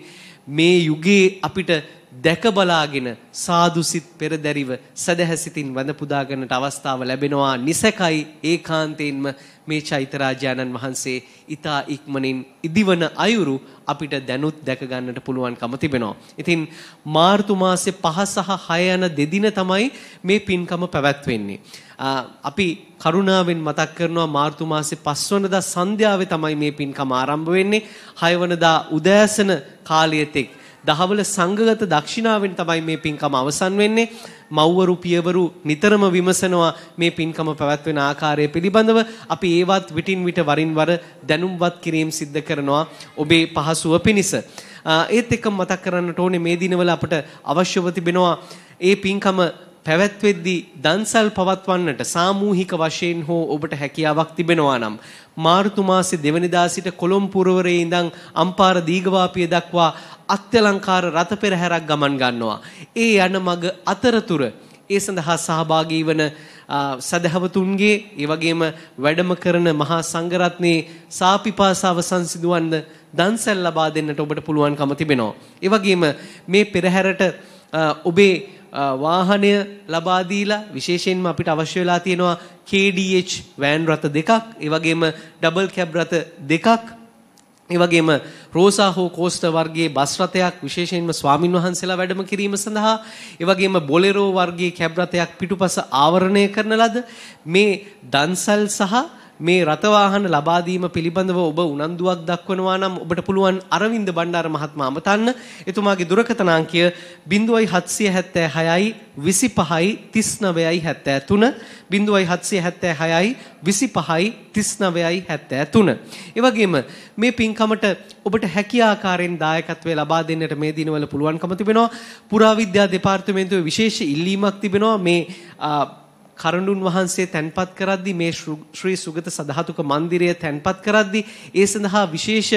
මේ යුගයේ අපිට දැක බලාගෙන සාදුසිත පෙරදැරිව සදහැසිතින් වඳ පුදා ගන්නට අවස්ථාව ලැබෙනවා. නිසකයි ඒකාන්තයෙන්ම මේ චෛත්‍යරාජානන් වහන්සේ ඊතා ඉක්මනින් ඉදිවන අයුරු අපිට දැනුත් දැක ගන්නට පුළුවන්කම තිබෙනවා. ඉතින් මාර්තු මාසේ 5 සහ 6 යන දෙදින තමයි මේ පින්කම පැවැත්වෙන්නේ. අපි කරුණාවෙන් මතක් කරනවා මාර්තු මාසේ 5 වෙනිදා සන්ධ්‍යාවේ තමයි මේ පින්කම ආරම්භ වෙන්නේ. 6 වෙනිදා උදෑසන කාලයේතෙක් දහවල සංඝගත දක්ෂිනාවෙන් තමයි මේ පින්කම අවසන් වෙන්නේ. මව්වරු පියවරු නිතරම විමසනවා මේ පින්කම පැවැත්වෙන ආකාරය පිළිබඳව. අපි ඒවත් විටින් විට වරින් වර දැනුම්වත් කිරීම සිද්ධ කරනවා ඔබේ පහසුව පිණිස. ඒත් එක්ක මතක් කරන්නට ඕනේ මේ දිනවල අපට අවශ්‍යව තිබෙනවා ඒ පින්කම පැවැත්වෙද්දී දන්සල් පවත්වන්නට සාමූහික වශයෙන් හෝ ඔබට හැකියාවක් තිබෙනවා නම් මාර්තු මාසේ 2 වෙනිදා සිට කොළඹ පුරවරයේ ඉඳන් අම්පාර දීඝවාපිය දක්වා අත්‍යලංකාර රථ පෙරහැරක් ගමන් ගන්නවා. ඒ යන මඟ අතරතුර ඒ සඳහා සහභාගී වන සදහවතුන්ගේ ඒ වගේම වැඩම කරන මහා සංඝරත්නයේ සාපිපාසාව සංසිඳවන්න දන්සල් ලබා දෙන්නට ඔබට පුළුවන්කම තිබෙනවා. ඒ වගේම මේ පෙරහැරට ඔබේ වාහනය ලබා දීලා විශේෂයෙන්ම අපිට අවශ්‍ය වෙලා තියෙනවා KDH වෑන් රථ දෙකක්, ඒ වගේම ඩබල් කැබ් රථ දෙකක්, ඒ වගේම රෝසා හෝ කෝස්ටර් වර්ගයේ බස් රථයක් විශේෂයෙන්ම ස්වාමින් වහන්සේලා වැඩම කිරීම සඳහා, ඒ වගේම බොලෙරෝ වර්ගයේ කැබ් රථයක් පිටුපස ආවරණය කරන ලද මේ දන්සල් සහ මේ රථ වාහන ලබා දීම පිළිබඳව ඔබ උනන්දුවක් දක්වනවා නම් ඔබට පුළුවන් අරවින්ද බණ්ඩාර මහත්මයා අමතන්න. එතුමාගේ දුරකථන අංකය 0776යි 25යි 39යි 73 0776යි 25යි 39යි 73. ඒ වගේම මේ පින්කමට ඔබට හැකි ආකාරයෙන් දායකත්වය ලබා දෙන්නට මේ දිනවල පුළුවන්කම තිබෙනවා. පුරාවිද්‍යා දෙපාර්තමේන්තුවේ විශේෂ ඉල්ලීමක් තිබෙනවා. මේ කරඬුන් වහන්සේ තැන්පත් කරද්දී මේ ශ්‍රී සුගත සදහතුක මන්දිරය තැන්පත් කරද්දී ඒ සඳහා විශේෂ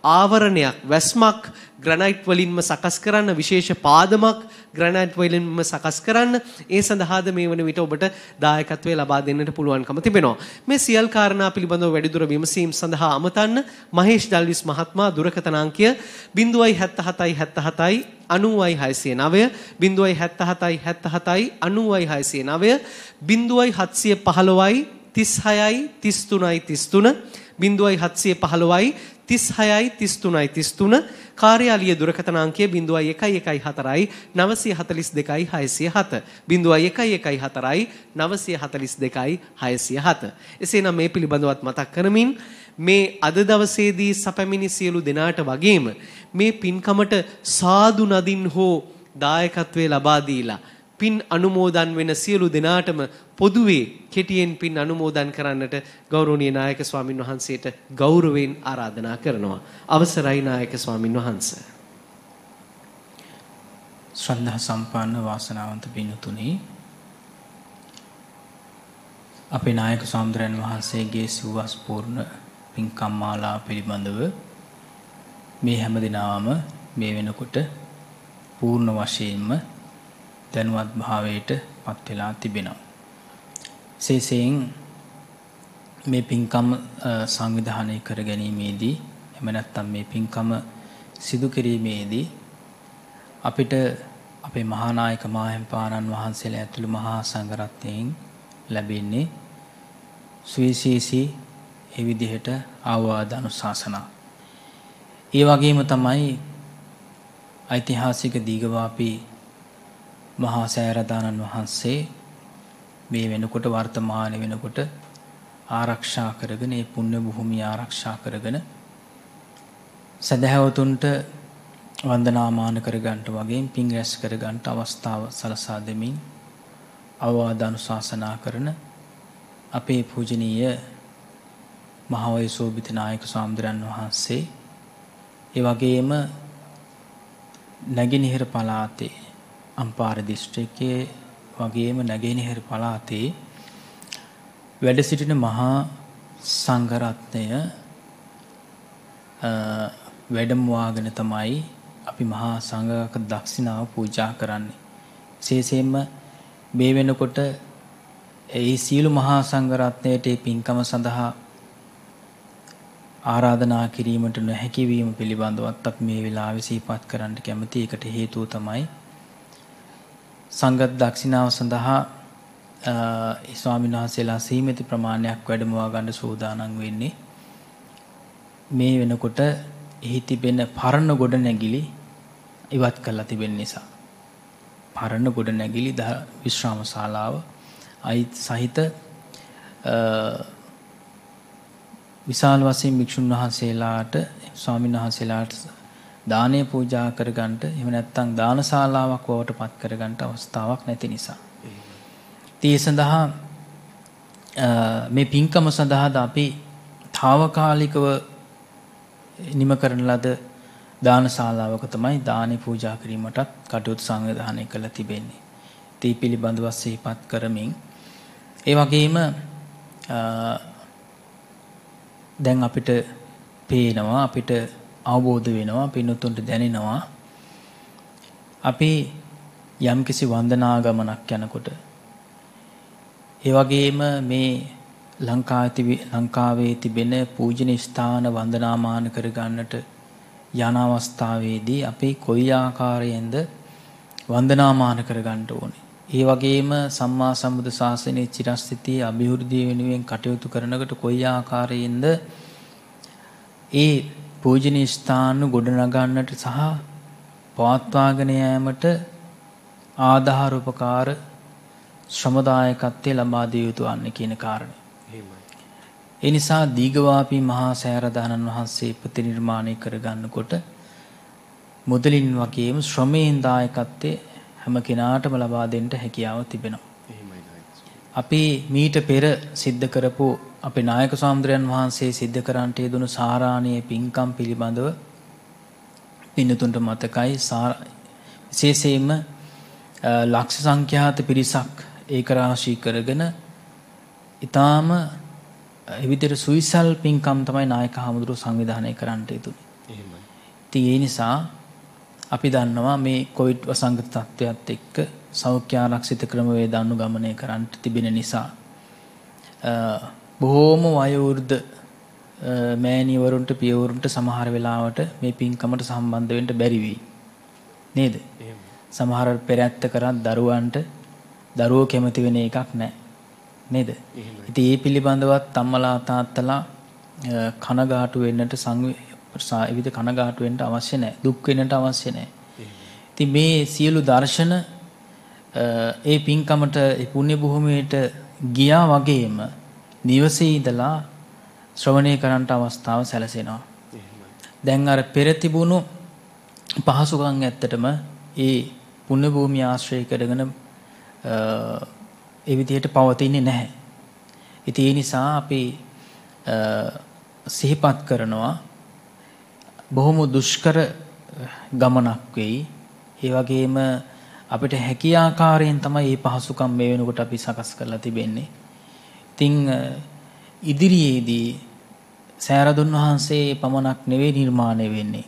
ආවරණයක් වැස්මක් ග්‍රැනයිට් වලින්ම සකස් කරන්න, විශේෂ පාදමක් ග්‍රැනයිට් වලින්ම සකස් කරන්න, ඒ සඳහාද මේ වන විට ඔබට දායකත්වය ලබා දෙන්නට පුළුවන්කම තිබෙනවා. මේ සියල් කාරණා පිළිබඳව වැඩිදුර විමසීම් සඳහා අමතන්න මහේෂ් දල්විස් මහත්මයා දුරකථන අංකය 07777යි 90609 077යි 77යි 90609 0715යි 36යි 33යි 33 0715යි 36යි 33යි 33 කාර්යාලීය දුරකථන අංකය 0114යි 942යි 607 0114යි 942යි 607. එසේනම් මේ පිළිබඳවත් මතක් කරමින් මේ අද දවසේදී සැපමිනි සියලු දෙනාට වගේම මේ පින්කමට සාදු නදින් හෝ දායකත්වයේ ලබා දීලා පින් අනුමෝදන් වෙන සියලු දෙනාටම පොදුවේ කෙටියෙන් පින් අනුමෝදන් කරන්නට ගෞරවනීය නායක ස්වාමින් වහන්සේට ගෞරවයෙන් ආරාධනා කරනවා. අවසරයි නායක ස්වාමින් වහන්සේ. ශ්‍රද්ධා සම්පන්න වාසනාවන්ත පින්තුනි, අපේ නායක ස්වාමීන් වහන්සේගේ සුවස් පූර්ණ පින්කම් මාලා පිළිබඳව මේ හැම දිනම මේ වෙනකොට පූර්ණ වශයෙන්ම දැනුවත් භාවයට පත් වෙලා තිබෙනවා. විශේෂයෙන් මේ පින්කම් සංවිධානය කර ගැනීමේදී එහෙම නැත්නම් මේ පින්කම සිදු කිරීමේදී අපිට අපේ මහා නායක මාහිම්පාණන් වහන්සේලා ඇතුළු මහා සංඝරත්නයෙන් ලැබෙන්නේ සුවිශේෂී ඒ විදිහට ආවාද අනුශාසනා. ඒ වගේම තමයි ඓතිහාසික දීඝවාපී මහා සෑරදානන් වහන්සේ මේ වෙනකොට වර්තමාන වෙනකොට ආරක්ෂා කරගෙන මේ පුණ්‍ය භූමිය ආරක්ෂා කරගෙන සදහැවතුන්ට වන්දනාමාන කර ගන්නට වගේ පින් රැස් කර ගන්නට අවස්ථාව සලසා දෙමින් අවවාද අනුශාසනා කරන අපේ පූජනීය මහවයසෝභිත නායක ස්වාමීන් වහන්සේ, ඒ වගේම නැගෙනහිර පළාතේ අම්පාර දිස්ත්‍රික්කයේ වගේම නැගෙනහිර පළාතේ වැඩ සිටින මහා සංඝරත්නය වැඩමවාගෙන තමයි අපි මහා සංඝක දක්ෂිනාව පූජා කරන්නේ. විශේෂයෙන්ම මේ වෙනකොට ඒ සීල මහා සංඝරත්නයට මේ පින්කම සඳහා ආරාධනා කිරීමට නොහැකි වීම පිළිබඳවත් අපි මේ වෙලාවේ සිහිපත් කරන්න කැමති. ඒකට හේතුව තමයි සංඝ දක්ෂිනාව සඳහා ස්වාමීන් වහන්සේලා සීමිත ප්‍රමාණයක් වැඩමවා ගන්න සූදානම් වෙන්නේ. මේ වෙනකොට එහි තිබෙන පරණ ගොඩනැගිලි ඉවත් කරලා තිබෙන නිසා පරණ ගොඩනැගිලි විශ්‍රාම ශාලාව සහිත විශාල වශයෙන් භික්ෂුන් වහන්සේලාට ස්වාමීන් වහන්සේලාට දානය පූජා කරගන්නට එහෙම නැත්නම් දානශාලාවක් බවට පත් කරගන්නට අවස්ථාවක් නැති නිසා. ඒ සඳහා මේ පින්කම සඳහා අපි తాවකාලිකව නිම කරන ලද දානශාලාවක තමයි දානි පූජා කිරීමටත් කටයුතු සංවිධානය කළ තිබෙන්නේ. ඒ පිළිබඳව සිහිපත් කරමින් ඒ වගේම දැන් අපිට පේනවා අපිට අවබෝධ වෙනවා පින්තුන්ට දැනෙනවා අපි යම්කිසි වන්දනා ගමනක් යනකොට ඒ වගේම මේ ලංකාවේ තිබෙන පූජනීය ස්ථාන වන්දනාමාන කර ගන්නට යන අවස්ථාවේදී අපි කොයි ආකාරයෙන්ද වන්දනාමාන කර ගන්න ඕනේ. ඒ වගේම සම්මා සම්බුදු ශාසනයේ චිරස්ථිතිය අභිවෘද්ධිය වෙනුවෙන් කටයුතු කරනකොට කොයි ආකාරයෙන්ද ඒ පූජනීය ස්ථාන ගොඩනගන්නට සහ පවත්වාගෙන යාමට ආධාර උපකාර ශ්‍රමදායකත්වයේ ලබා දිය යුතු වන්නේ කියන කාරණය. ඒ නිසා දීඝවාපී මහා සෑරදානන් වහන්සේ ප්‍රතිනිර්මාණය කරගන්නකොට මුදලින් වගේම ශ්‍රමයෙන් දායකත්වයේ හැම කෙනාටම ලබා දෙන්න හැකියාව තිබෙනවා. අපි මීට පෙර සිද්ධ කරපු අපේ නායක ස්වාමීන් වහන්සේ සිද්ධ කරන්නට යෙදුණු සාරාණීය පින්කම් පිළිබඳව පින්නතුන්ට මතකයි. විශේෂයෙන්ම ලක්ෂ සංඛ්‍යාත පිරිසක් ඒක රාශී කරගෙන ඊටාම විවිධ සුවිසල් පින්කම් තමයි නායක හමුදුරු සංවිධානය කරන්නට යෙදුනේ. එහෙමයි. ඉතින් ඒ නිසා අපි දන්නවා මේ කොවිඩ් වසංගත තත්ත්වයට එක්ක සෞඛ්‍ය ආරක්ෂිත ක්‍රමවේද අනුගමනය කරන්නට තිබෙන නිසා බොහෝම වයෝවෘද්ධ මෑණියවරුන්ට පියවරුන්ට සමහර වෙලාවට මේ පින්කමට සම්බන්ධ වෙන්න බැරි වෙයි. නේද? සමහර පෙරැත්ත කරන් දරුවෝ කැමති වෙන එකක් නැහැ. නේද? ඉතින් මේ පිළිබඳවත් අම්මලා තාත්තලා කනගාටු වෙන්නට විවිධ කනගාටු වෙන්න අවශ්‍ය නැහැ. දුක් වෙන්නට අවශ්‍ය නැහැ. ඉතින් මේ සියලු දර්ශන ඒ පින්කමට ඒ පුණ්‍ය භූමියට ගියා වගේම නිවසේ ඉඳලා ශ්‍රවණය කරන්නට අවස්ථාව සැලසෙනවා. දැන් අර පෙර තිබුණු පහසුකම් ඇත්තටම ඒ පුණ්‍ය භූමිය ආශ්‍රය කරගෙන ඒ විදිහට පවතින්නේ නැහැ. ඉතින් ඒ නිසා අපි සිහිපත් කරනවා බොහොම දුෂ්කර ගමනක් වෙයි. ඒ වගේම අපිට හැකිය ආකාරයෙන් තමයි මේ පහසුකම් මේ වෙනකොට අපි සකස් කරලා තිබෙන්නේ. ඉතින් ඉදිරියේදී සෑරදුන් වහන්සේ පමණක් නෙවෙයි නිර්මාණය වෙන්නේ.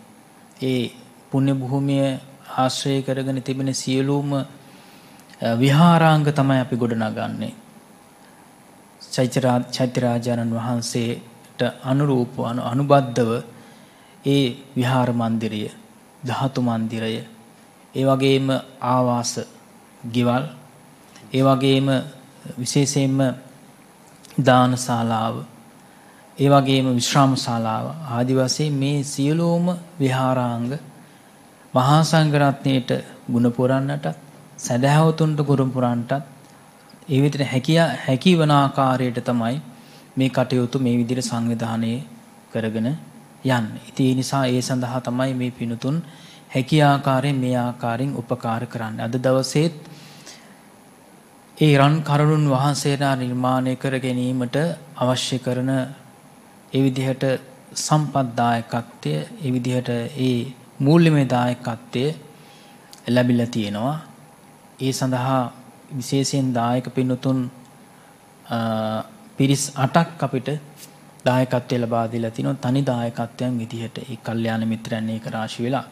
ඒ පුණ්‍ය භූමිය ආශ්‍රය කරගෙන තිබෙන සියලුම විහාරාංග තමයි අපි ගොඩනගන්නේ. චෛත්‍යරාජානන් වහන්සේට අනුරූපව අනුබද්ධව ඒ විහාර මන්දිරය, ධාතු මන්දිරය, ඒ වගේම ආවාස ගෙවල්, ඒ වගේම විශේෂයෙන්ම දානශාලාව, ඒ වගේම විශ්‍රාම ශාලාව ආදි වශයෙන් මේ සියලුම විහාරාංග මහා සංඝරත්නයට ගුණ පුරන්නට සදහවතුන්ට ගුණ පුරන්නට ඒ විදිහට හැකිවන ආකාරයට තමයි මේ කටයුතු මේ විදිහට සංවිධානය කරගෙන යන්නේ. ඉතින් ඒ නිසා ඒ සඳහා තමයි මේ පිනුතුන් හැකිය ආකාරයෙන් මේ ආකාරයෙන් උපකාර කරන්නේ. අද දවසේත් ඒ රන් කරුණුන් වහන්සේලා නිර්මාණය කර ගැනීමට අවශ්‍ය කරන ඒ විදිහට සම්පත්දායකත්වය, ඒ විදිහට ඒ මූල්‍යමය දායකත්වය ලැබිලා තියෙනවා. ඒ සඳහා විශේෂයෙන් දායක පින්තුන් පිරිස් 8ක් අපිට දායකත්වය ලබා දීලා තිනවා. තනි දායකත්වයන් විදිහට ඒ කල්යාණ මිත්‍රයන් ඒක රාශි වෙලා.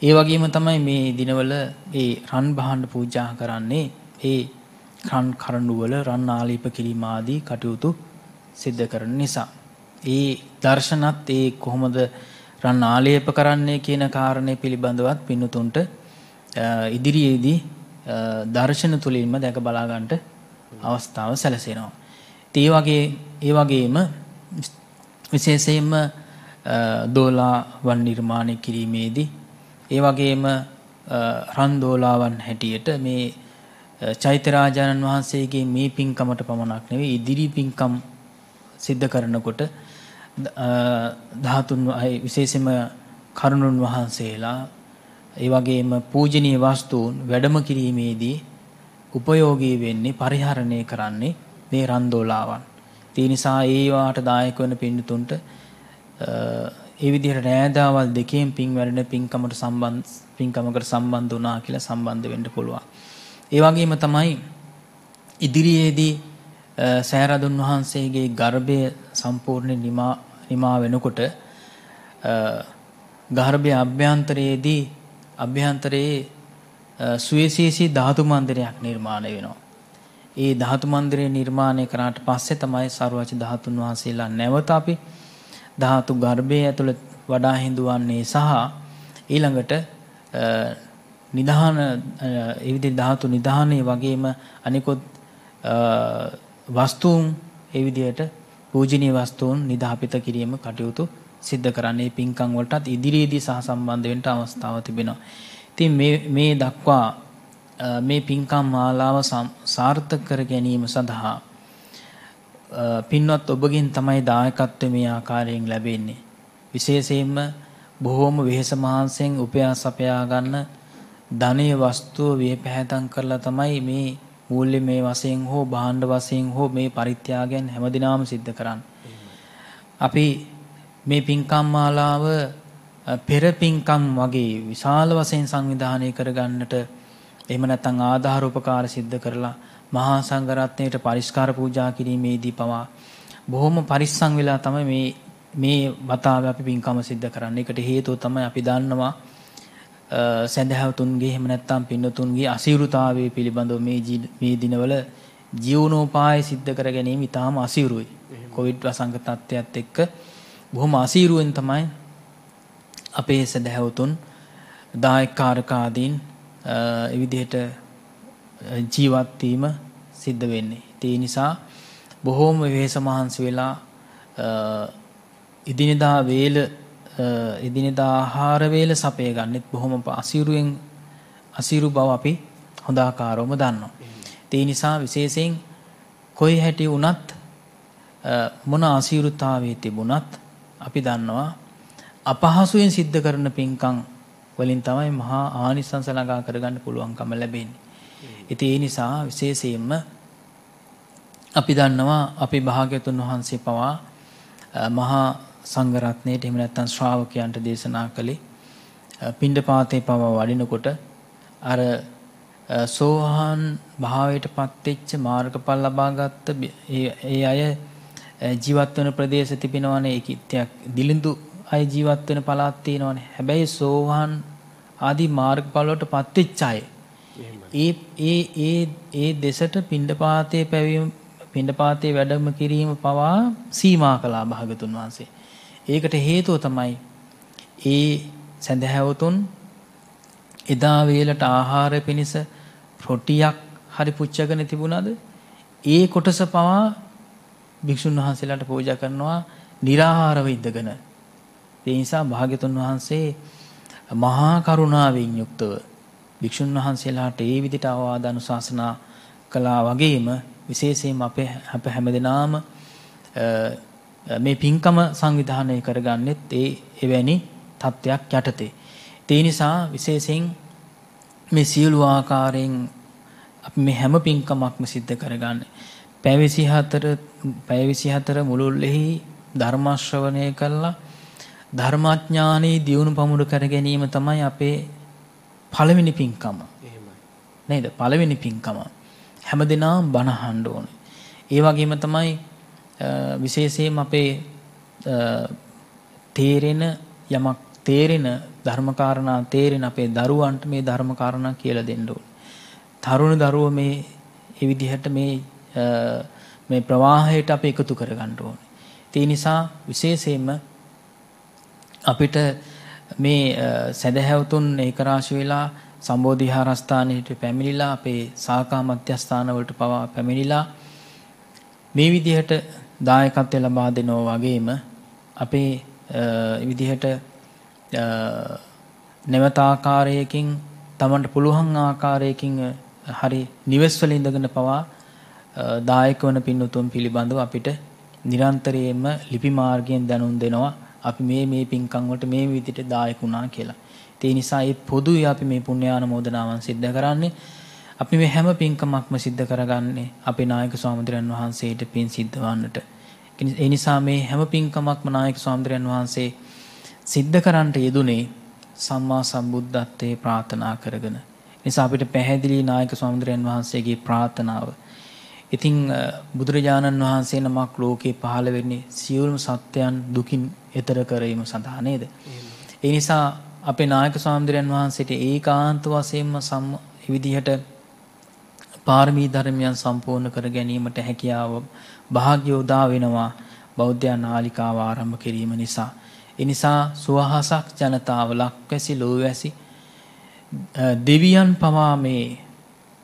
ඒ වගේම තමයි මේ දිනවල ඒ රන් භාණ්ඩ පූජා කරන්නේ ඒ රන් කරඬු වල රන් ආලීප කිරීම ආදී කටයුතු සිද්ධ කරන නිසා. ඒ දර්ශනත් ඒ කොහොමද රන් ආලේප කරන්නේ කියන කාරණේ පිළිබඳවත් පින්තුන්ට ඉදිරියේදී දර්ශන තුලින්ම දැක බලා ගන්නට අවස්ථාව සැලසෙනවා. ඒ වගේම විශේෂයෙන්ම දෝලාවන් නිර්මාණය කිරීමේදී ඒ වගේම රන් දෝලාවන් හැටියට මේ චෛත්‍යරාජානන් වහන්සේගේ මේ පින්කමට පමණක් නෙවෙයි ඉදිරි පින්කම් සිද්ධ කරනකොට ධාතුන් විශේෂයෙන්ම කරුණුන් වහන්සේලා ඒ වගේම පූජනීය වස්තුන් වැඩම කිරීමේදී උපයෝගී වෙන්නේ පරිහරණය කරන්නේ මේ රන් දෝලාවන්. ඒ නිසා ඒවාට දායක වෙන පින්තුන්ට ඒ විදිහට නෑදාවල් දෙකෙන් පින් වැඩෙන පින්කමකට සම්බන්ධ වුණා කියලා සම්බන්ධ වෙන්න පුළුවන්. ඒ වගේම තමයි ඉදිරියේදී සෑරදුන් වහන්සේගේ ගර්භය සම්පූර්ණ නිමා වෙනකොට ගර්භයේ අභ්‍යන්තරයේ සුවිශේෂී ධාතු මන්දිරයක් නිර්මාණය වෙනවා. ඒ ධාතු මන්දිරය නිර්මාණය කරාට පස්සේ තමයි සර්වජ ධාතුන් වහන්සේලා නැවත අපි ධාතු ගර්භය ඇතුළත වඩා හිඳුවන්නේ සහ ඊළඟට නිධාන ඒ විදිහේ ධාතු නිධානයේ වගේම අනිකොත් වස්තුන් ඒ විදිහට පූජනීය වස්තුන් නිදාපිත කිරීම කටයුතු සිද්ධ කරන්නේ පින්කම් වලටත් ඉදිරියේදී සහ සම්බන්ධ වෙන්න අවස්ථාවක් තිබෙනවා. ඉතින් මේ දක්වා මේ පින්කම් මාලාව සාර්ථක කර ගැනීම සඳහා පින්වත් ඔබගෙන් තමයි දායකත්වය මේ ආකාරයෙන් ලැබෙන්නේ. විශේෂයෙන්ම බොහෝම වෙහෙස මහන්සියෙන් උපයාසපයා ගන්න ධනීය වස්තුව වියපැහැදම් කරලා තමයි මේ මූල්‍යමය වශයෙන් හෝ භාණ්ඩ වශයෙන් හෝ මේ පරිත්‍යාගයන් හැමදිනම සිද්ධ කරන්නේ. අපි මේ පින්කම් මාලාව පෙර පින්කම් වගේ විශාල වශයෙන් සංවිධානය කරගන්නට එහෙම නැත්නම් ආධාර උපකාර සිද්ධ කරලා මහා සංඝරත්නයට පරිස්කාර පූජා කිරීමේදී පවා බොහොම පරිස්සම් වෙලා තමයි මේ වතාවේ අපි පින්කම සිද්ධ කරන්නේ. ඒකට හේතුව තමයි අපි දන්නවා සඳහවතුන්ගේ එහෙම නැත්නම් පින්නතුන්ගේ අසීරුතාවය පිළිබඳව මේ දිනවල ජීවනෝපාය සිද්ධ කර ගැනීම ඉතාම අසීරුයි. කොවිඩ් වසංගත තත්ත්වයට එක්ක බොහොම අසීරුවෙන් තමයි අපේ සදහැවතුන් දායකකාරකාදීන් ඒ විදිහට ජීවත් වීම සිද්ධ වෙන්නේ. ඒ නිසා බොහෝම වෙහෙස මහන්සි වෙලා එදිනෙදා ආහාර වේල සපය ගන්නෙත් බොහොම අසීරු බව අපි හොඳ ආකාරවම දන්නවා. ඒ නිසා විශේෂයෙන් කොයි හැටි වුණත් මොන අසීරුතාවයේ තිබුණත් අපි දන්නවා අපහසුයෙන් සිද්ධ කරන පින්කම් වලින් තමයි මහා ආනිසංස ළඟා කරගන්න පුළුවන්කම ලැබෙන්නේ. ඉතින් ඒ නිසා විශේෂයෙන්ම අපි දන්නවා අපි භාග්‍යතුන් වහන්සේ පවා මහා සංඝ රත්නයට එහෙම නැත්නම් ශ්‍රාවකයන්ට දේශනා කළේ පිණ්ඩපාතේ පවා වඩිනකොට අර සෝහන් භාවයටපත් වෙච්ච මාර්ගඵල ලබාගත් ඒ අය ජීවත් වෙන ප්‍රදේශ තිබෙනවනේ ඒකිටයක් දිලිඳු අය ජීවත් වෙන පළාත් තියෙනවනේ. හැබැයි සෝහන් ආදී මාර්ගඵල වලටපත් වෙච්ච අය ඒ දෙසට පිණ්ඩපාතේ වැඩම කිරීම පවා සීමා කළා භාගතුන් වහන්සේ. ඒකට හේතුව තමයි ඒ සඳහැවතුන් එදා වේලට ආහාර පිණිස රොටියක් හරි පුච්චගෙන තිබුණාද ඒ කොටස පවා භික්ෂුන් වහන්සේලාට පූජා කරනවා निराහාරව ඉඳගෙන. ඒ නිසා භාග්‍යතුන් වහන්සේ මහා කරුණාවෙන් යුක්තව භික්ෂුන් වහන්සේලාට ඒ විදිහට අවවාද අනුශාසනා කළා වගේම විශේෂයෙන්ම අප හැමදෙනාම මේ පින්කම සංවිධානය කරගන්නෙත් එවැනි තත්ත්වයක් යටතේ. ඒ නිසා විශේෂයෙන් මේ සියලු ආකාරයෙන් අපි මේ හැම පින්කමක්ම සිද්ධ කරගන්නේ පැය 24 මුළුල්ලෙහි ධර්ම ශ්‍රවණය කළා ධර්මාඥානෙ දියුණු පමුණු කර ගැනීම තමයි අපේ පළවෙනි පින්කම. එහෙමයි. නේද? පළවෙනි පින්කම. හැමදෙනාම බණ අහන්න ඕනේ. ඒ වගේම තමයි විශේෂයෙන්ම අපේ තේරෙන ධර්මකාරණා තේරෙන අපේ දරුවන්ට මේ ධර්මකාරණා කියලා දෙන්න ඕනේ. තරුණ දරුවෝ මේ විදිහට මේ ප්‍රවාහයට අපි එකතු කරගන්න ඕනේ. ඒ නිසා විශේෂයෙන්ම අපිට මේ සදහැවතුන් ඒකරාශි වෙලා සම්බෝධි විහාරස්ථානයට පැමිණිලා අපේ සාකා මධ්‍යස්ථාන වලට පවා පැමිණිලා මේ විදිහට දායකත්වය ලබා දෙනවා වගේම අපේ විදිහට නැවත ආකාරයකින් තමන්ට පුළුවන් ආකාරයකින් හරි නිවෙස් වල ඉඳගෙන පවා දායක වන පින්වතුන් පිළිබඳව අපිට නිරන්තරයෙන්ම ලිපි මාර්ගයෙන් දැනුම් දෙනවා අපි මේ පින්කම් වලට මේ විදිහට දායක වුණා කියලා. ඒ නිසා මේ පොදුයි අපි මේ පුණ්‍යානුමෝදනාවන් සිද්ධ කරන්නේ. අපි මේ හැම පින්කමක්ම සිද්ධ කරගන්නේ අපේ නායක ස්වාමීන් වහන්සේට පින් සිද්ධ වන්නට. ඒ නිසා මේ හැම පින්කමක්ම නායක ස්වාමීන් වහන්සේ සිද්ධ කරන්නට යෙදුනේ සම්මා සම්බුද්ධත්වයේ ප්‍රාර්ථනා කරගෙන. නිසා අපිට පැහැදිලි නායක ස්වාමීන් වහන්සේගේ ප්‍රාර්ථනාව. ඉතින් බුදුරජාණන් වහන්සේ නමක් ලෝකේ පහළ වෙන්නේ සියලුම සත්‍යයන් දුකින් එතර කිරීම සඳහා නේද? ඒ නිසා අපේ නායක ස්වාමීන් වහන්සේට ඒකාන්ත වශයෙන්ම විදිහට පාරමී ධර්මයන් සම්පූර්ණ කර ගැනීමට හැකියාව භාග්‍ය උදා වෙනවා බෞද්ධ නාලිකාව ආරම්භ කිරීම නිසා. ඒ නිසා සුවහසක් ජනතාව ලක්වැසි ලෝවැසි දෙවියන් පවා මේ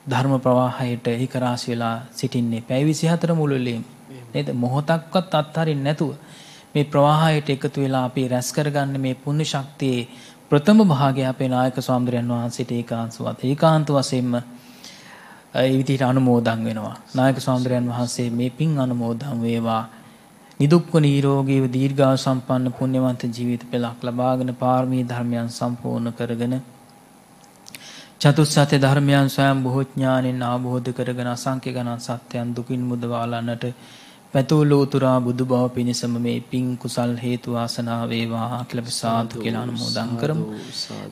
ධර්ම ප්‍රවාහයට හිකරාශි වෙලා සිටින්නේ පැය 24 මුළුල්ලේම නේද? මොහොතක්වත් අත්හරින්න නැතුව මේ ප්‍රවාහයට එකතු වෙලා අපි රැස් කරගන්න මේ පුණ්‍ය ශක්තියේ ප්‍රථම භාගය අපේ නායක ස්වාමීන් වහන්සේට ඒකාන්ත වශයෙන්ම ඒ විදිහට අනුමෝදන් වෙනවා. නායක ස්වාමීන් වහන්සේ මේ පින් අනුමෝදන් වේවා. නිදුක්ව නිරෝගීව දීර්ඝායු සම්පන්න පුණ්‍යවන්ත ජීවිත පෙළක් ලබාගෙන පාරමී ධර්මයන් සම්පූර්ණ කරගෙන චතුස්සත්‍ය ධර්මයන් ස්වයං බොහෝ ඥානෙන් අවබෝධ කරගෙන අසංඛ්‍ය ගණන් සත්‍යයන් දුකින් මුදවාලන්නට පැතුළු උතුරා බුදු බව පිණිසම මේ පින් කුසල් හේතු වාසනා වේවා කියලා සාදු කියලා අනුමෝදන් කරමු.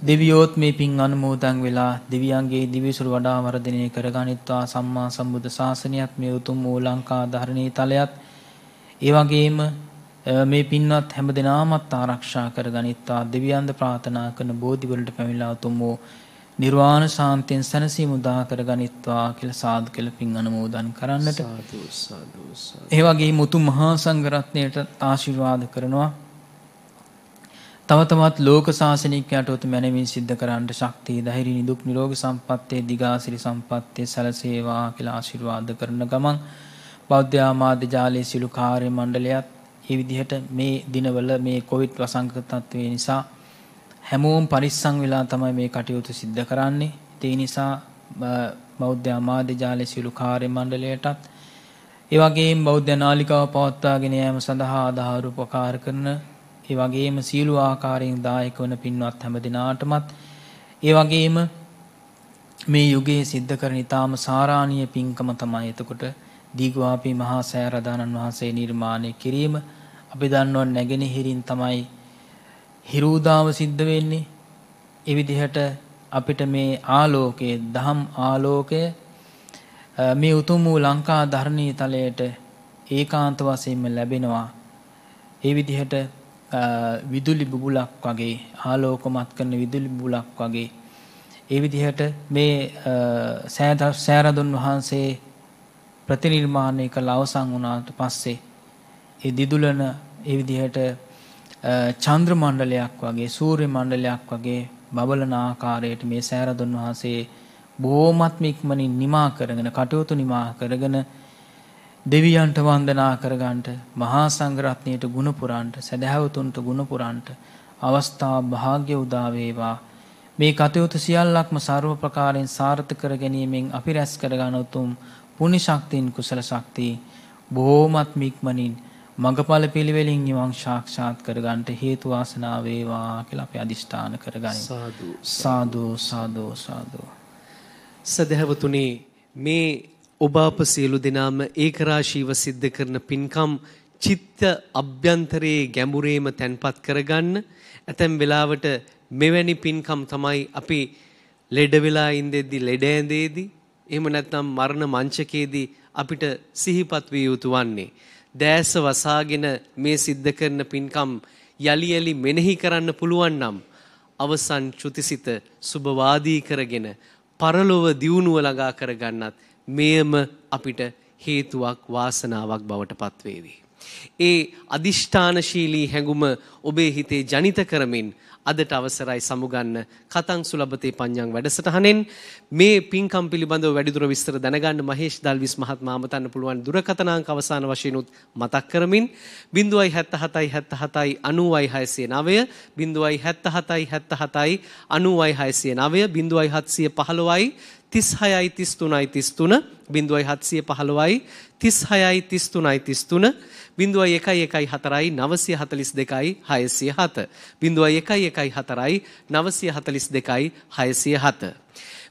දෙවියෝත් මේ පින් අනුමෝදන් වෙලා දෙවියන්ගේ දිවිසුරු වඩා වර්ධනය කරගනිත්වා සම්මා සම්බුද්ධ ශාසනයත් මේ උතුම් වූ ලංකා ධර්ණී තලයත් ඒ වගේම මේ පින්වත් හැම දිනාමත් ආරක්ෂා කරගනිත්වා දෙවියන්ද ප්‍රාර්ථනා කරන බෝධි වලට පැමිණලා උතුම් වූ නිර්වාණ ශාන්තියෙන් සැනසීම උදා කරගනිත්වා කියලා සාදු කියලා පින් අනුමෝදන් කරන්නට ඒ වගේම උතුම් මහා සංඝ රත්නයට ආශිර්වාද කරනවා. තව තවත් ලෝක ශාසනිකයට උතුම් මැනවින් සිද්ධ කරන්නට ශක්තිය ධෛර්ය නිදුක් නිරෝගී සම්පත්තේ දිගාසිරි සම්පත්තේ සැලසේවා කියලා ආශිර්වාද කරන ගමන් බෞද්ධ ආමාද්‍ය ජාලයේ සිළු කාර්ය මණ්ඩලයත් මේ විදිහට මේ දිනවල මේ කොවිඩ් වසංගත තත්ත්වය නිසා හැමෝම පරිස්සම් වෙලා තමයි මේ කටයුතු සිද්ධ කරන්නේ. ඒ නිසා බෞද්ධ ආමාද්‍ය ජාලයේ සිළු කාර්ය මණ්ඩලයටත් ඒ වගේම බෞද්ධ නාලිකාව පවත්වාගෙන යාම සඳහා ආධාර උපකාර කරන ඒ වගේම සීල ආකාරයෙන් දායක වන පින්වත් හැම දිනාටමත් ඒ වගේම මේ යුගයේ සිද්ධ කරන ඊටාම සාරාණීය පින්කම තමයි එතකොට දීඝවාපී මහා සෑරදානන් වහන්සේ නිර්මාණය කිරීම. අපි දන්නවා නැගෙනහිරින් තමයි හිරුදාව සිද්ධ වෙන්නේ. ඒ විදිහට අපිට මේ ආලෝකයේ දහම් ආලෝකය මේ උතුම් වූ ලංකා ධර්ණී තලයට ඒකාන්ත වශයෙන්ම ලැබෙනවා. ඒ විදිහට විදුලි බුබුලක් වගේ ආලෝකමත් කරන විදුලි බුබුලක් වගේ ඒ විදිහට මේ සෑරදුන් වහන්සේ ප්‍රතිනිර්මාණය කළ අවසන් වුණාට පස්සේ ඒ දිදුලන ඒ විදිහට චන්ද්‍ර මණ්ඩලයක් වගේ සූර්ය මණ්ඩලයක් වගේ බබලන ආකාරයට මේ සෑරදුන් වහන්සේ බොහොමත්ම ඉක්මනින් නිමා කරගෙන කටයුතු නිමා කරගෙන දෙවියන්ට වන්දනා කරගන්නට මහා සංඝ රත්නයට ගුණ පුරන්ට සදහැවතුන්ට ගුණ පුරන්ට අවස්ථා භාග්‍ය උදා වේවා. මේ කටයුතු සියල්ලක්ම ਸਰව ප්‍රකාරයෙන් සාර්ථක කර ගැනීමෙන් අපි රැස් කරගන්න උතුම් පුණ්‍ය ශක්තියින් කුසල ශක්තිය බොහොමත්ම ඉක්මනින් මඟඵල පිළිවෙලින් නිවන් සාක්ෂාත් කරගන්නට හේතු වාසනා වේවා කියලා අපි අදිෂ්ඨාන කරගනිමු. සාදු සාදු සාදු සාදු. සදහවතුනි, මේ ඔබ අප සියලු දෙනාම ඒකරාශීව සිද්ධ කරන පින්කම් චිත්ත අභ්‍යන්තරයේ ගැඹුරේම තැන්පත් කරගන්න. ඇතැම් වෙලාවට මෙවැනි පින්කම් තමයි අපි ලෙඩ වෙලා ඉඳෙද්දී ලෙඩ ඇඳේදී එහෙම නැත්නම් මරණ මංචකයේදී අපිට සිහිපත් විය යුතු වන්නේ. දැස වසාගෙන මේ සිද්ධ කරන පින්කම් යලි යලි මෙනෙහි කරන්න පුළුවන් නම් අවසන් චුතිසිත සුබවාදී කරගෙන පරලොව දියුණුව ළඟා කරගන්නත් මෙයම අපිට හේතුවක් වාසනාවක් බවට පත්වේවි. ඒ අදිෂ්ඨානශීලී හැඟුම ඔබේ හිතේ ජනිත කරමින් අදට අවසරයි සමුගන්න කතං සුලබතේ පඤ්ඤං වැඩසටහනෙන් මේ පින්කම් පිළිබඳව වැඩිදුර විස්තර දැනගන්න මහේෂ් දල්විස් මහත්මයා අමතන්න පුළුවන් දුරකථනාංක අවසාන වශයෙන් උත් මතක් කරමින් 077 77 90609 077 77 90609 0715 36 33 33 0715 36 33 33 0114 942 607 0114 942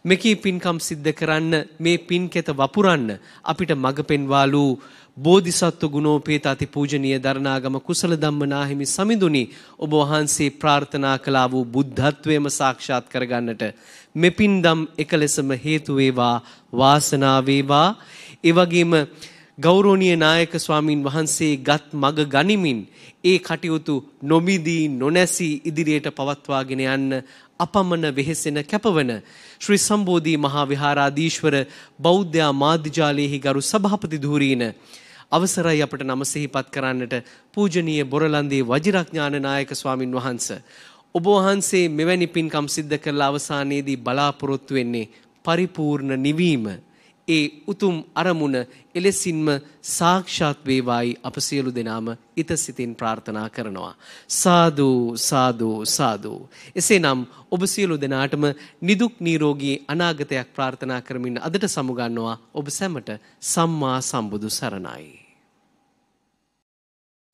මෙකී පින්කම් සිද්ධ කරන්න මේ පින්කෙත වපුරන්න අපිට මඟ පෙන්වාලු බෝධිසත්ව ගුණෝපේත අති පූජනීය දරණාගම කුසල ධම්මනාහිමි සමිඳුනි ඔබ වහන්සේ ප්‍රාර්ථනා කළා වූ බුද්ධත්වයේම සාක්ෂාත් කරගන්නට මෙපින්දම් එකලෙසම හේතු වේවා වාසනාව වේවා. ඒ වගේම ගෞරවනීය නායක ස්වාමින් වහන්සේ ගත් මඟ ගනිමින් ඒ කටයුතු නොමිදී නොනැසී ඉදිරියට පවත්වාගෙන යන්න අපමණ වෙහෙසෙන කැපවන ශ්‍රී සම්බෝධි මහා විහාරාධීශ්වර බෞද්ධ මාධ්‍යාලයේහි ගරු සභාපති ධූරීන අවසරයි අපට නම සිහිපත් කරන්නට පූජනීය බොරලන්දේ වජිරඥාන නායක ස්වාමින් වහන්සේ ඔබ වහන්සේ මෙවැනි පින්කම් සිද්ධ කරලා අවසානයේදී බලාපොරොත්තු වෙන්නේ පරිපූර්ණ නිවීම. ඒ උතුම් අරමුණ එලෙසින්ම සාක්ෂාත් වේවායි අප සියලු දෙනාම ඉතසිතින් ප්‍රාර්ථනා කරනවා. සාදු සාදු සාදු. එසේනම් ඔබ සියලු දෙනාටම නිදුක් නිරෝගී අනාගතයක් ප්‍රාර්ථනා කරමින් අදට සමුගන්නවා ඔබ සැමට සම්මා සම්බුදු සරණයි.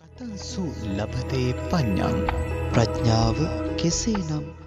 කතංසු ලබතේ පඤ්ඤං ප්‍රඥාව කෙසේනම්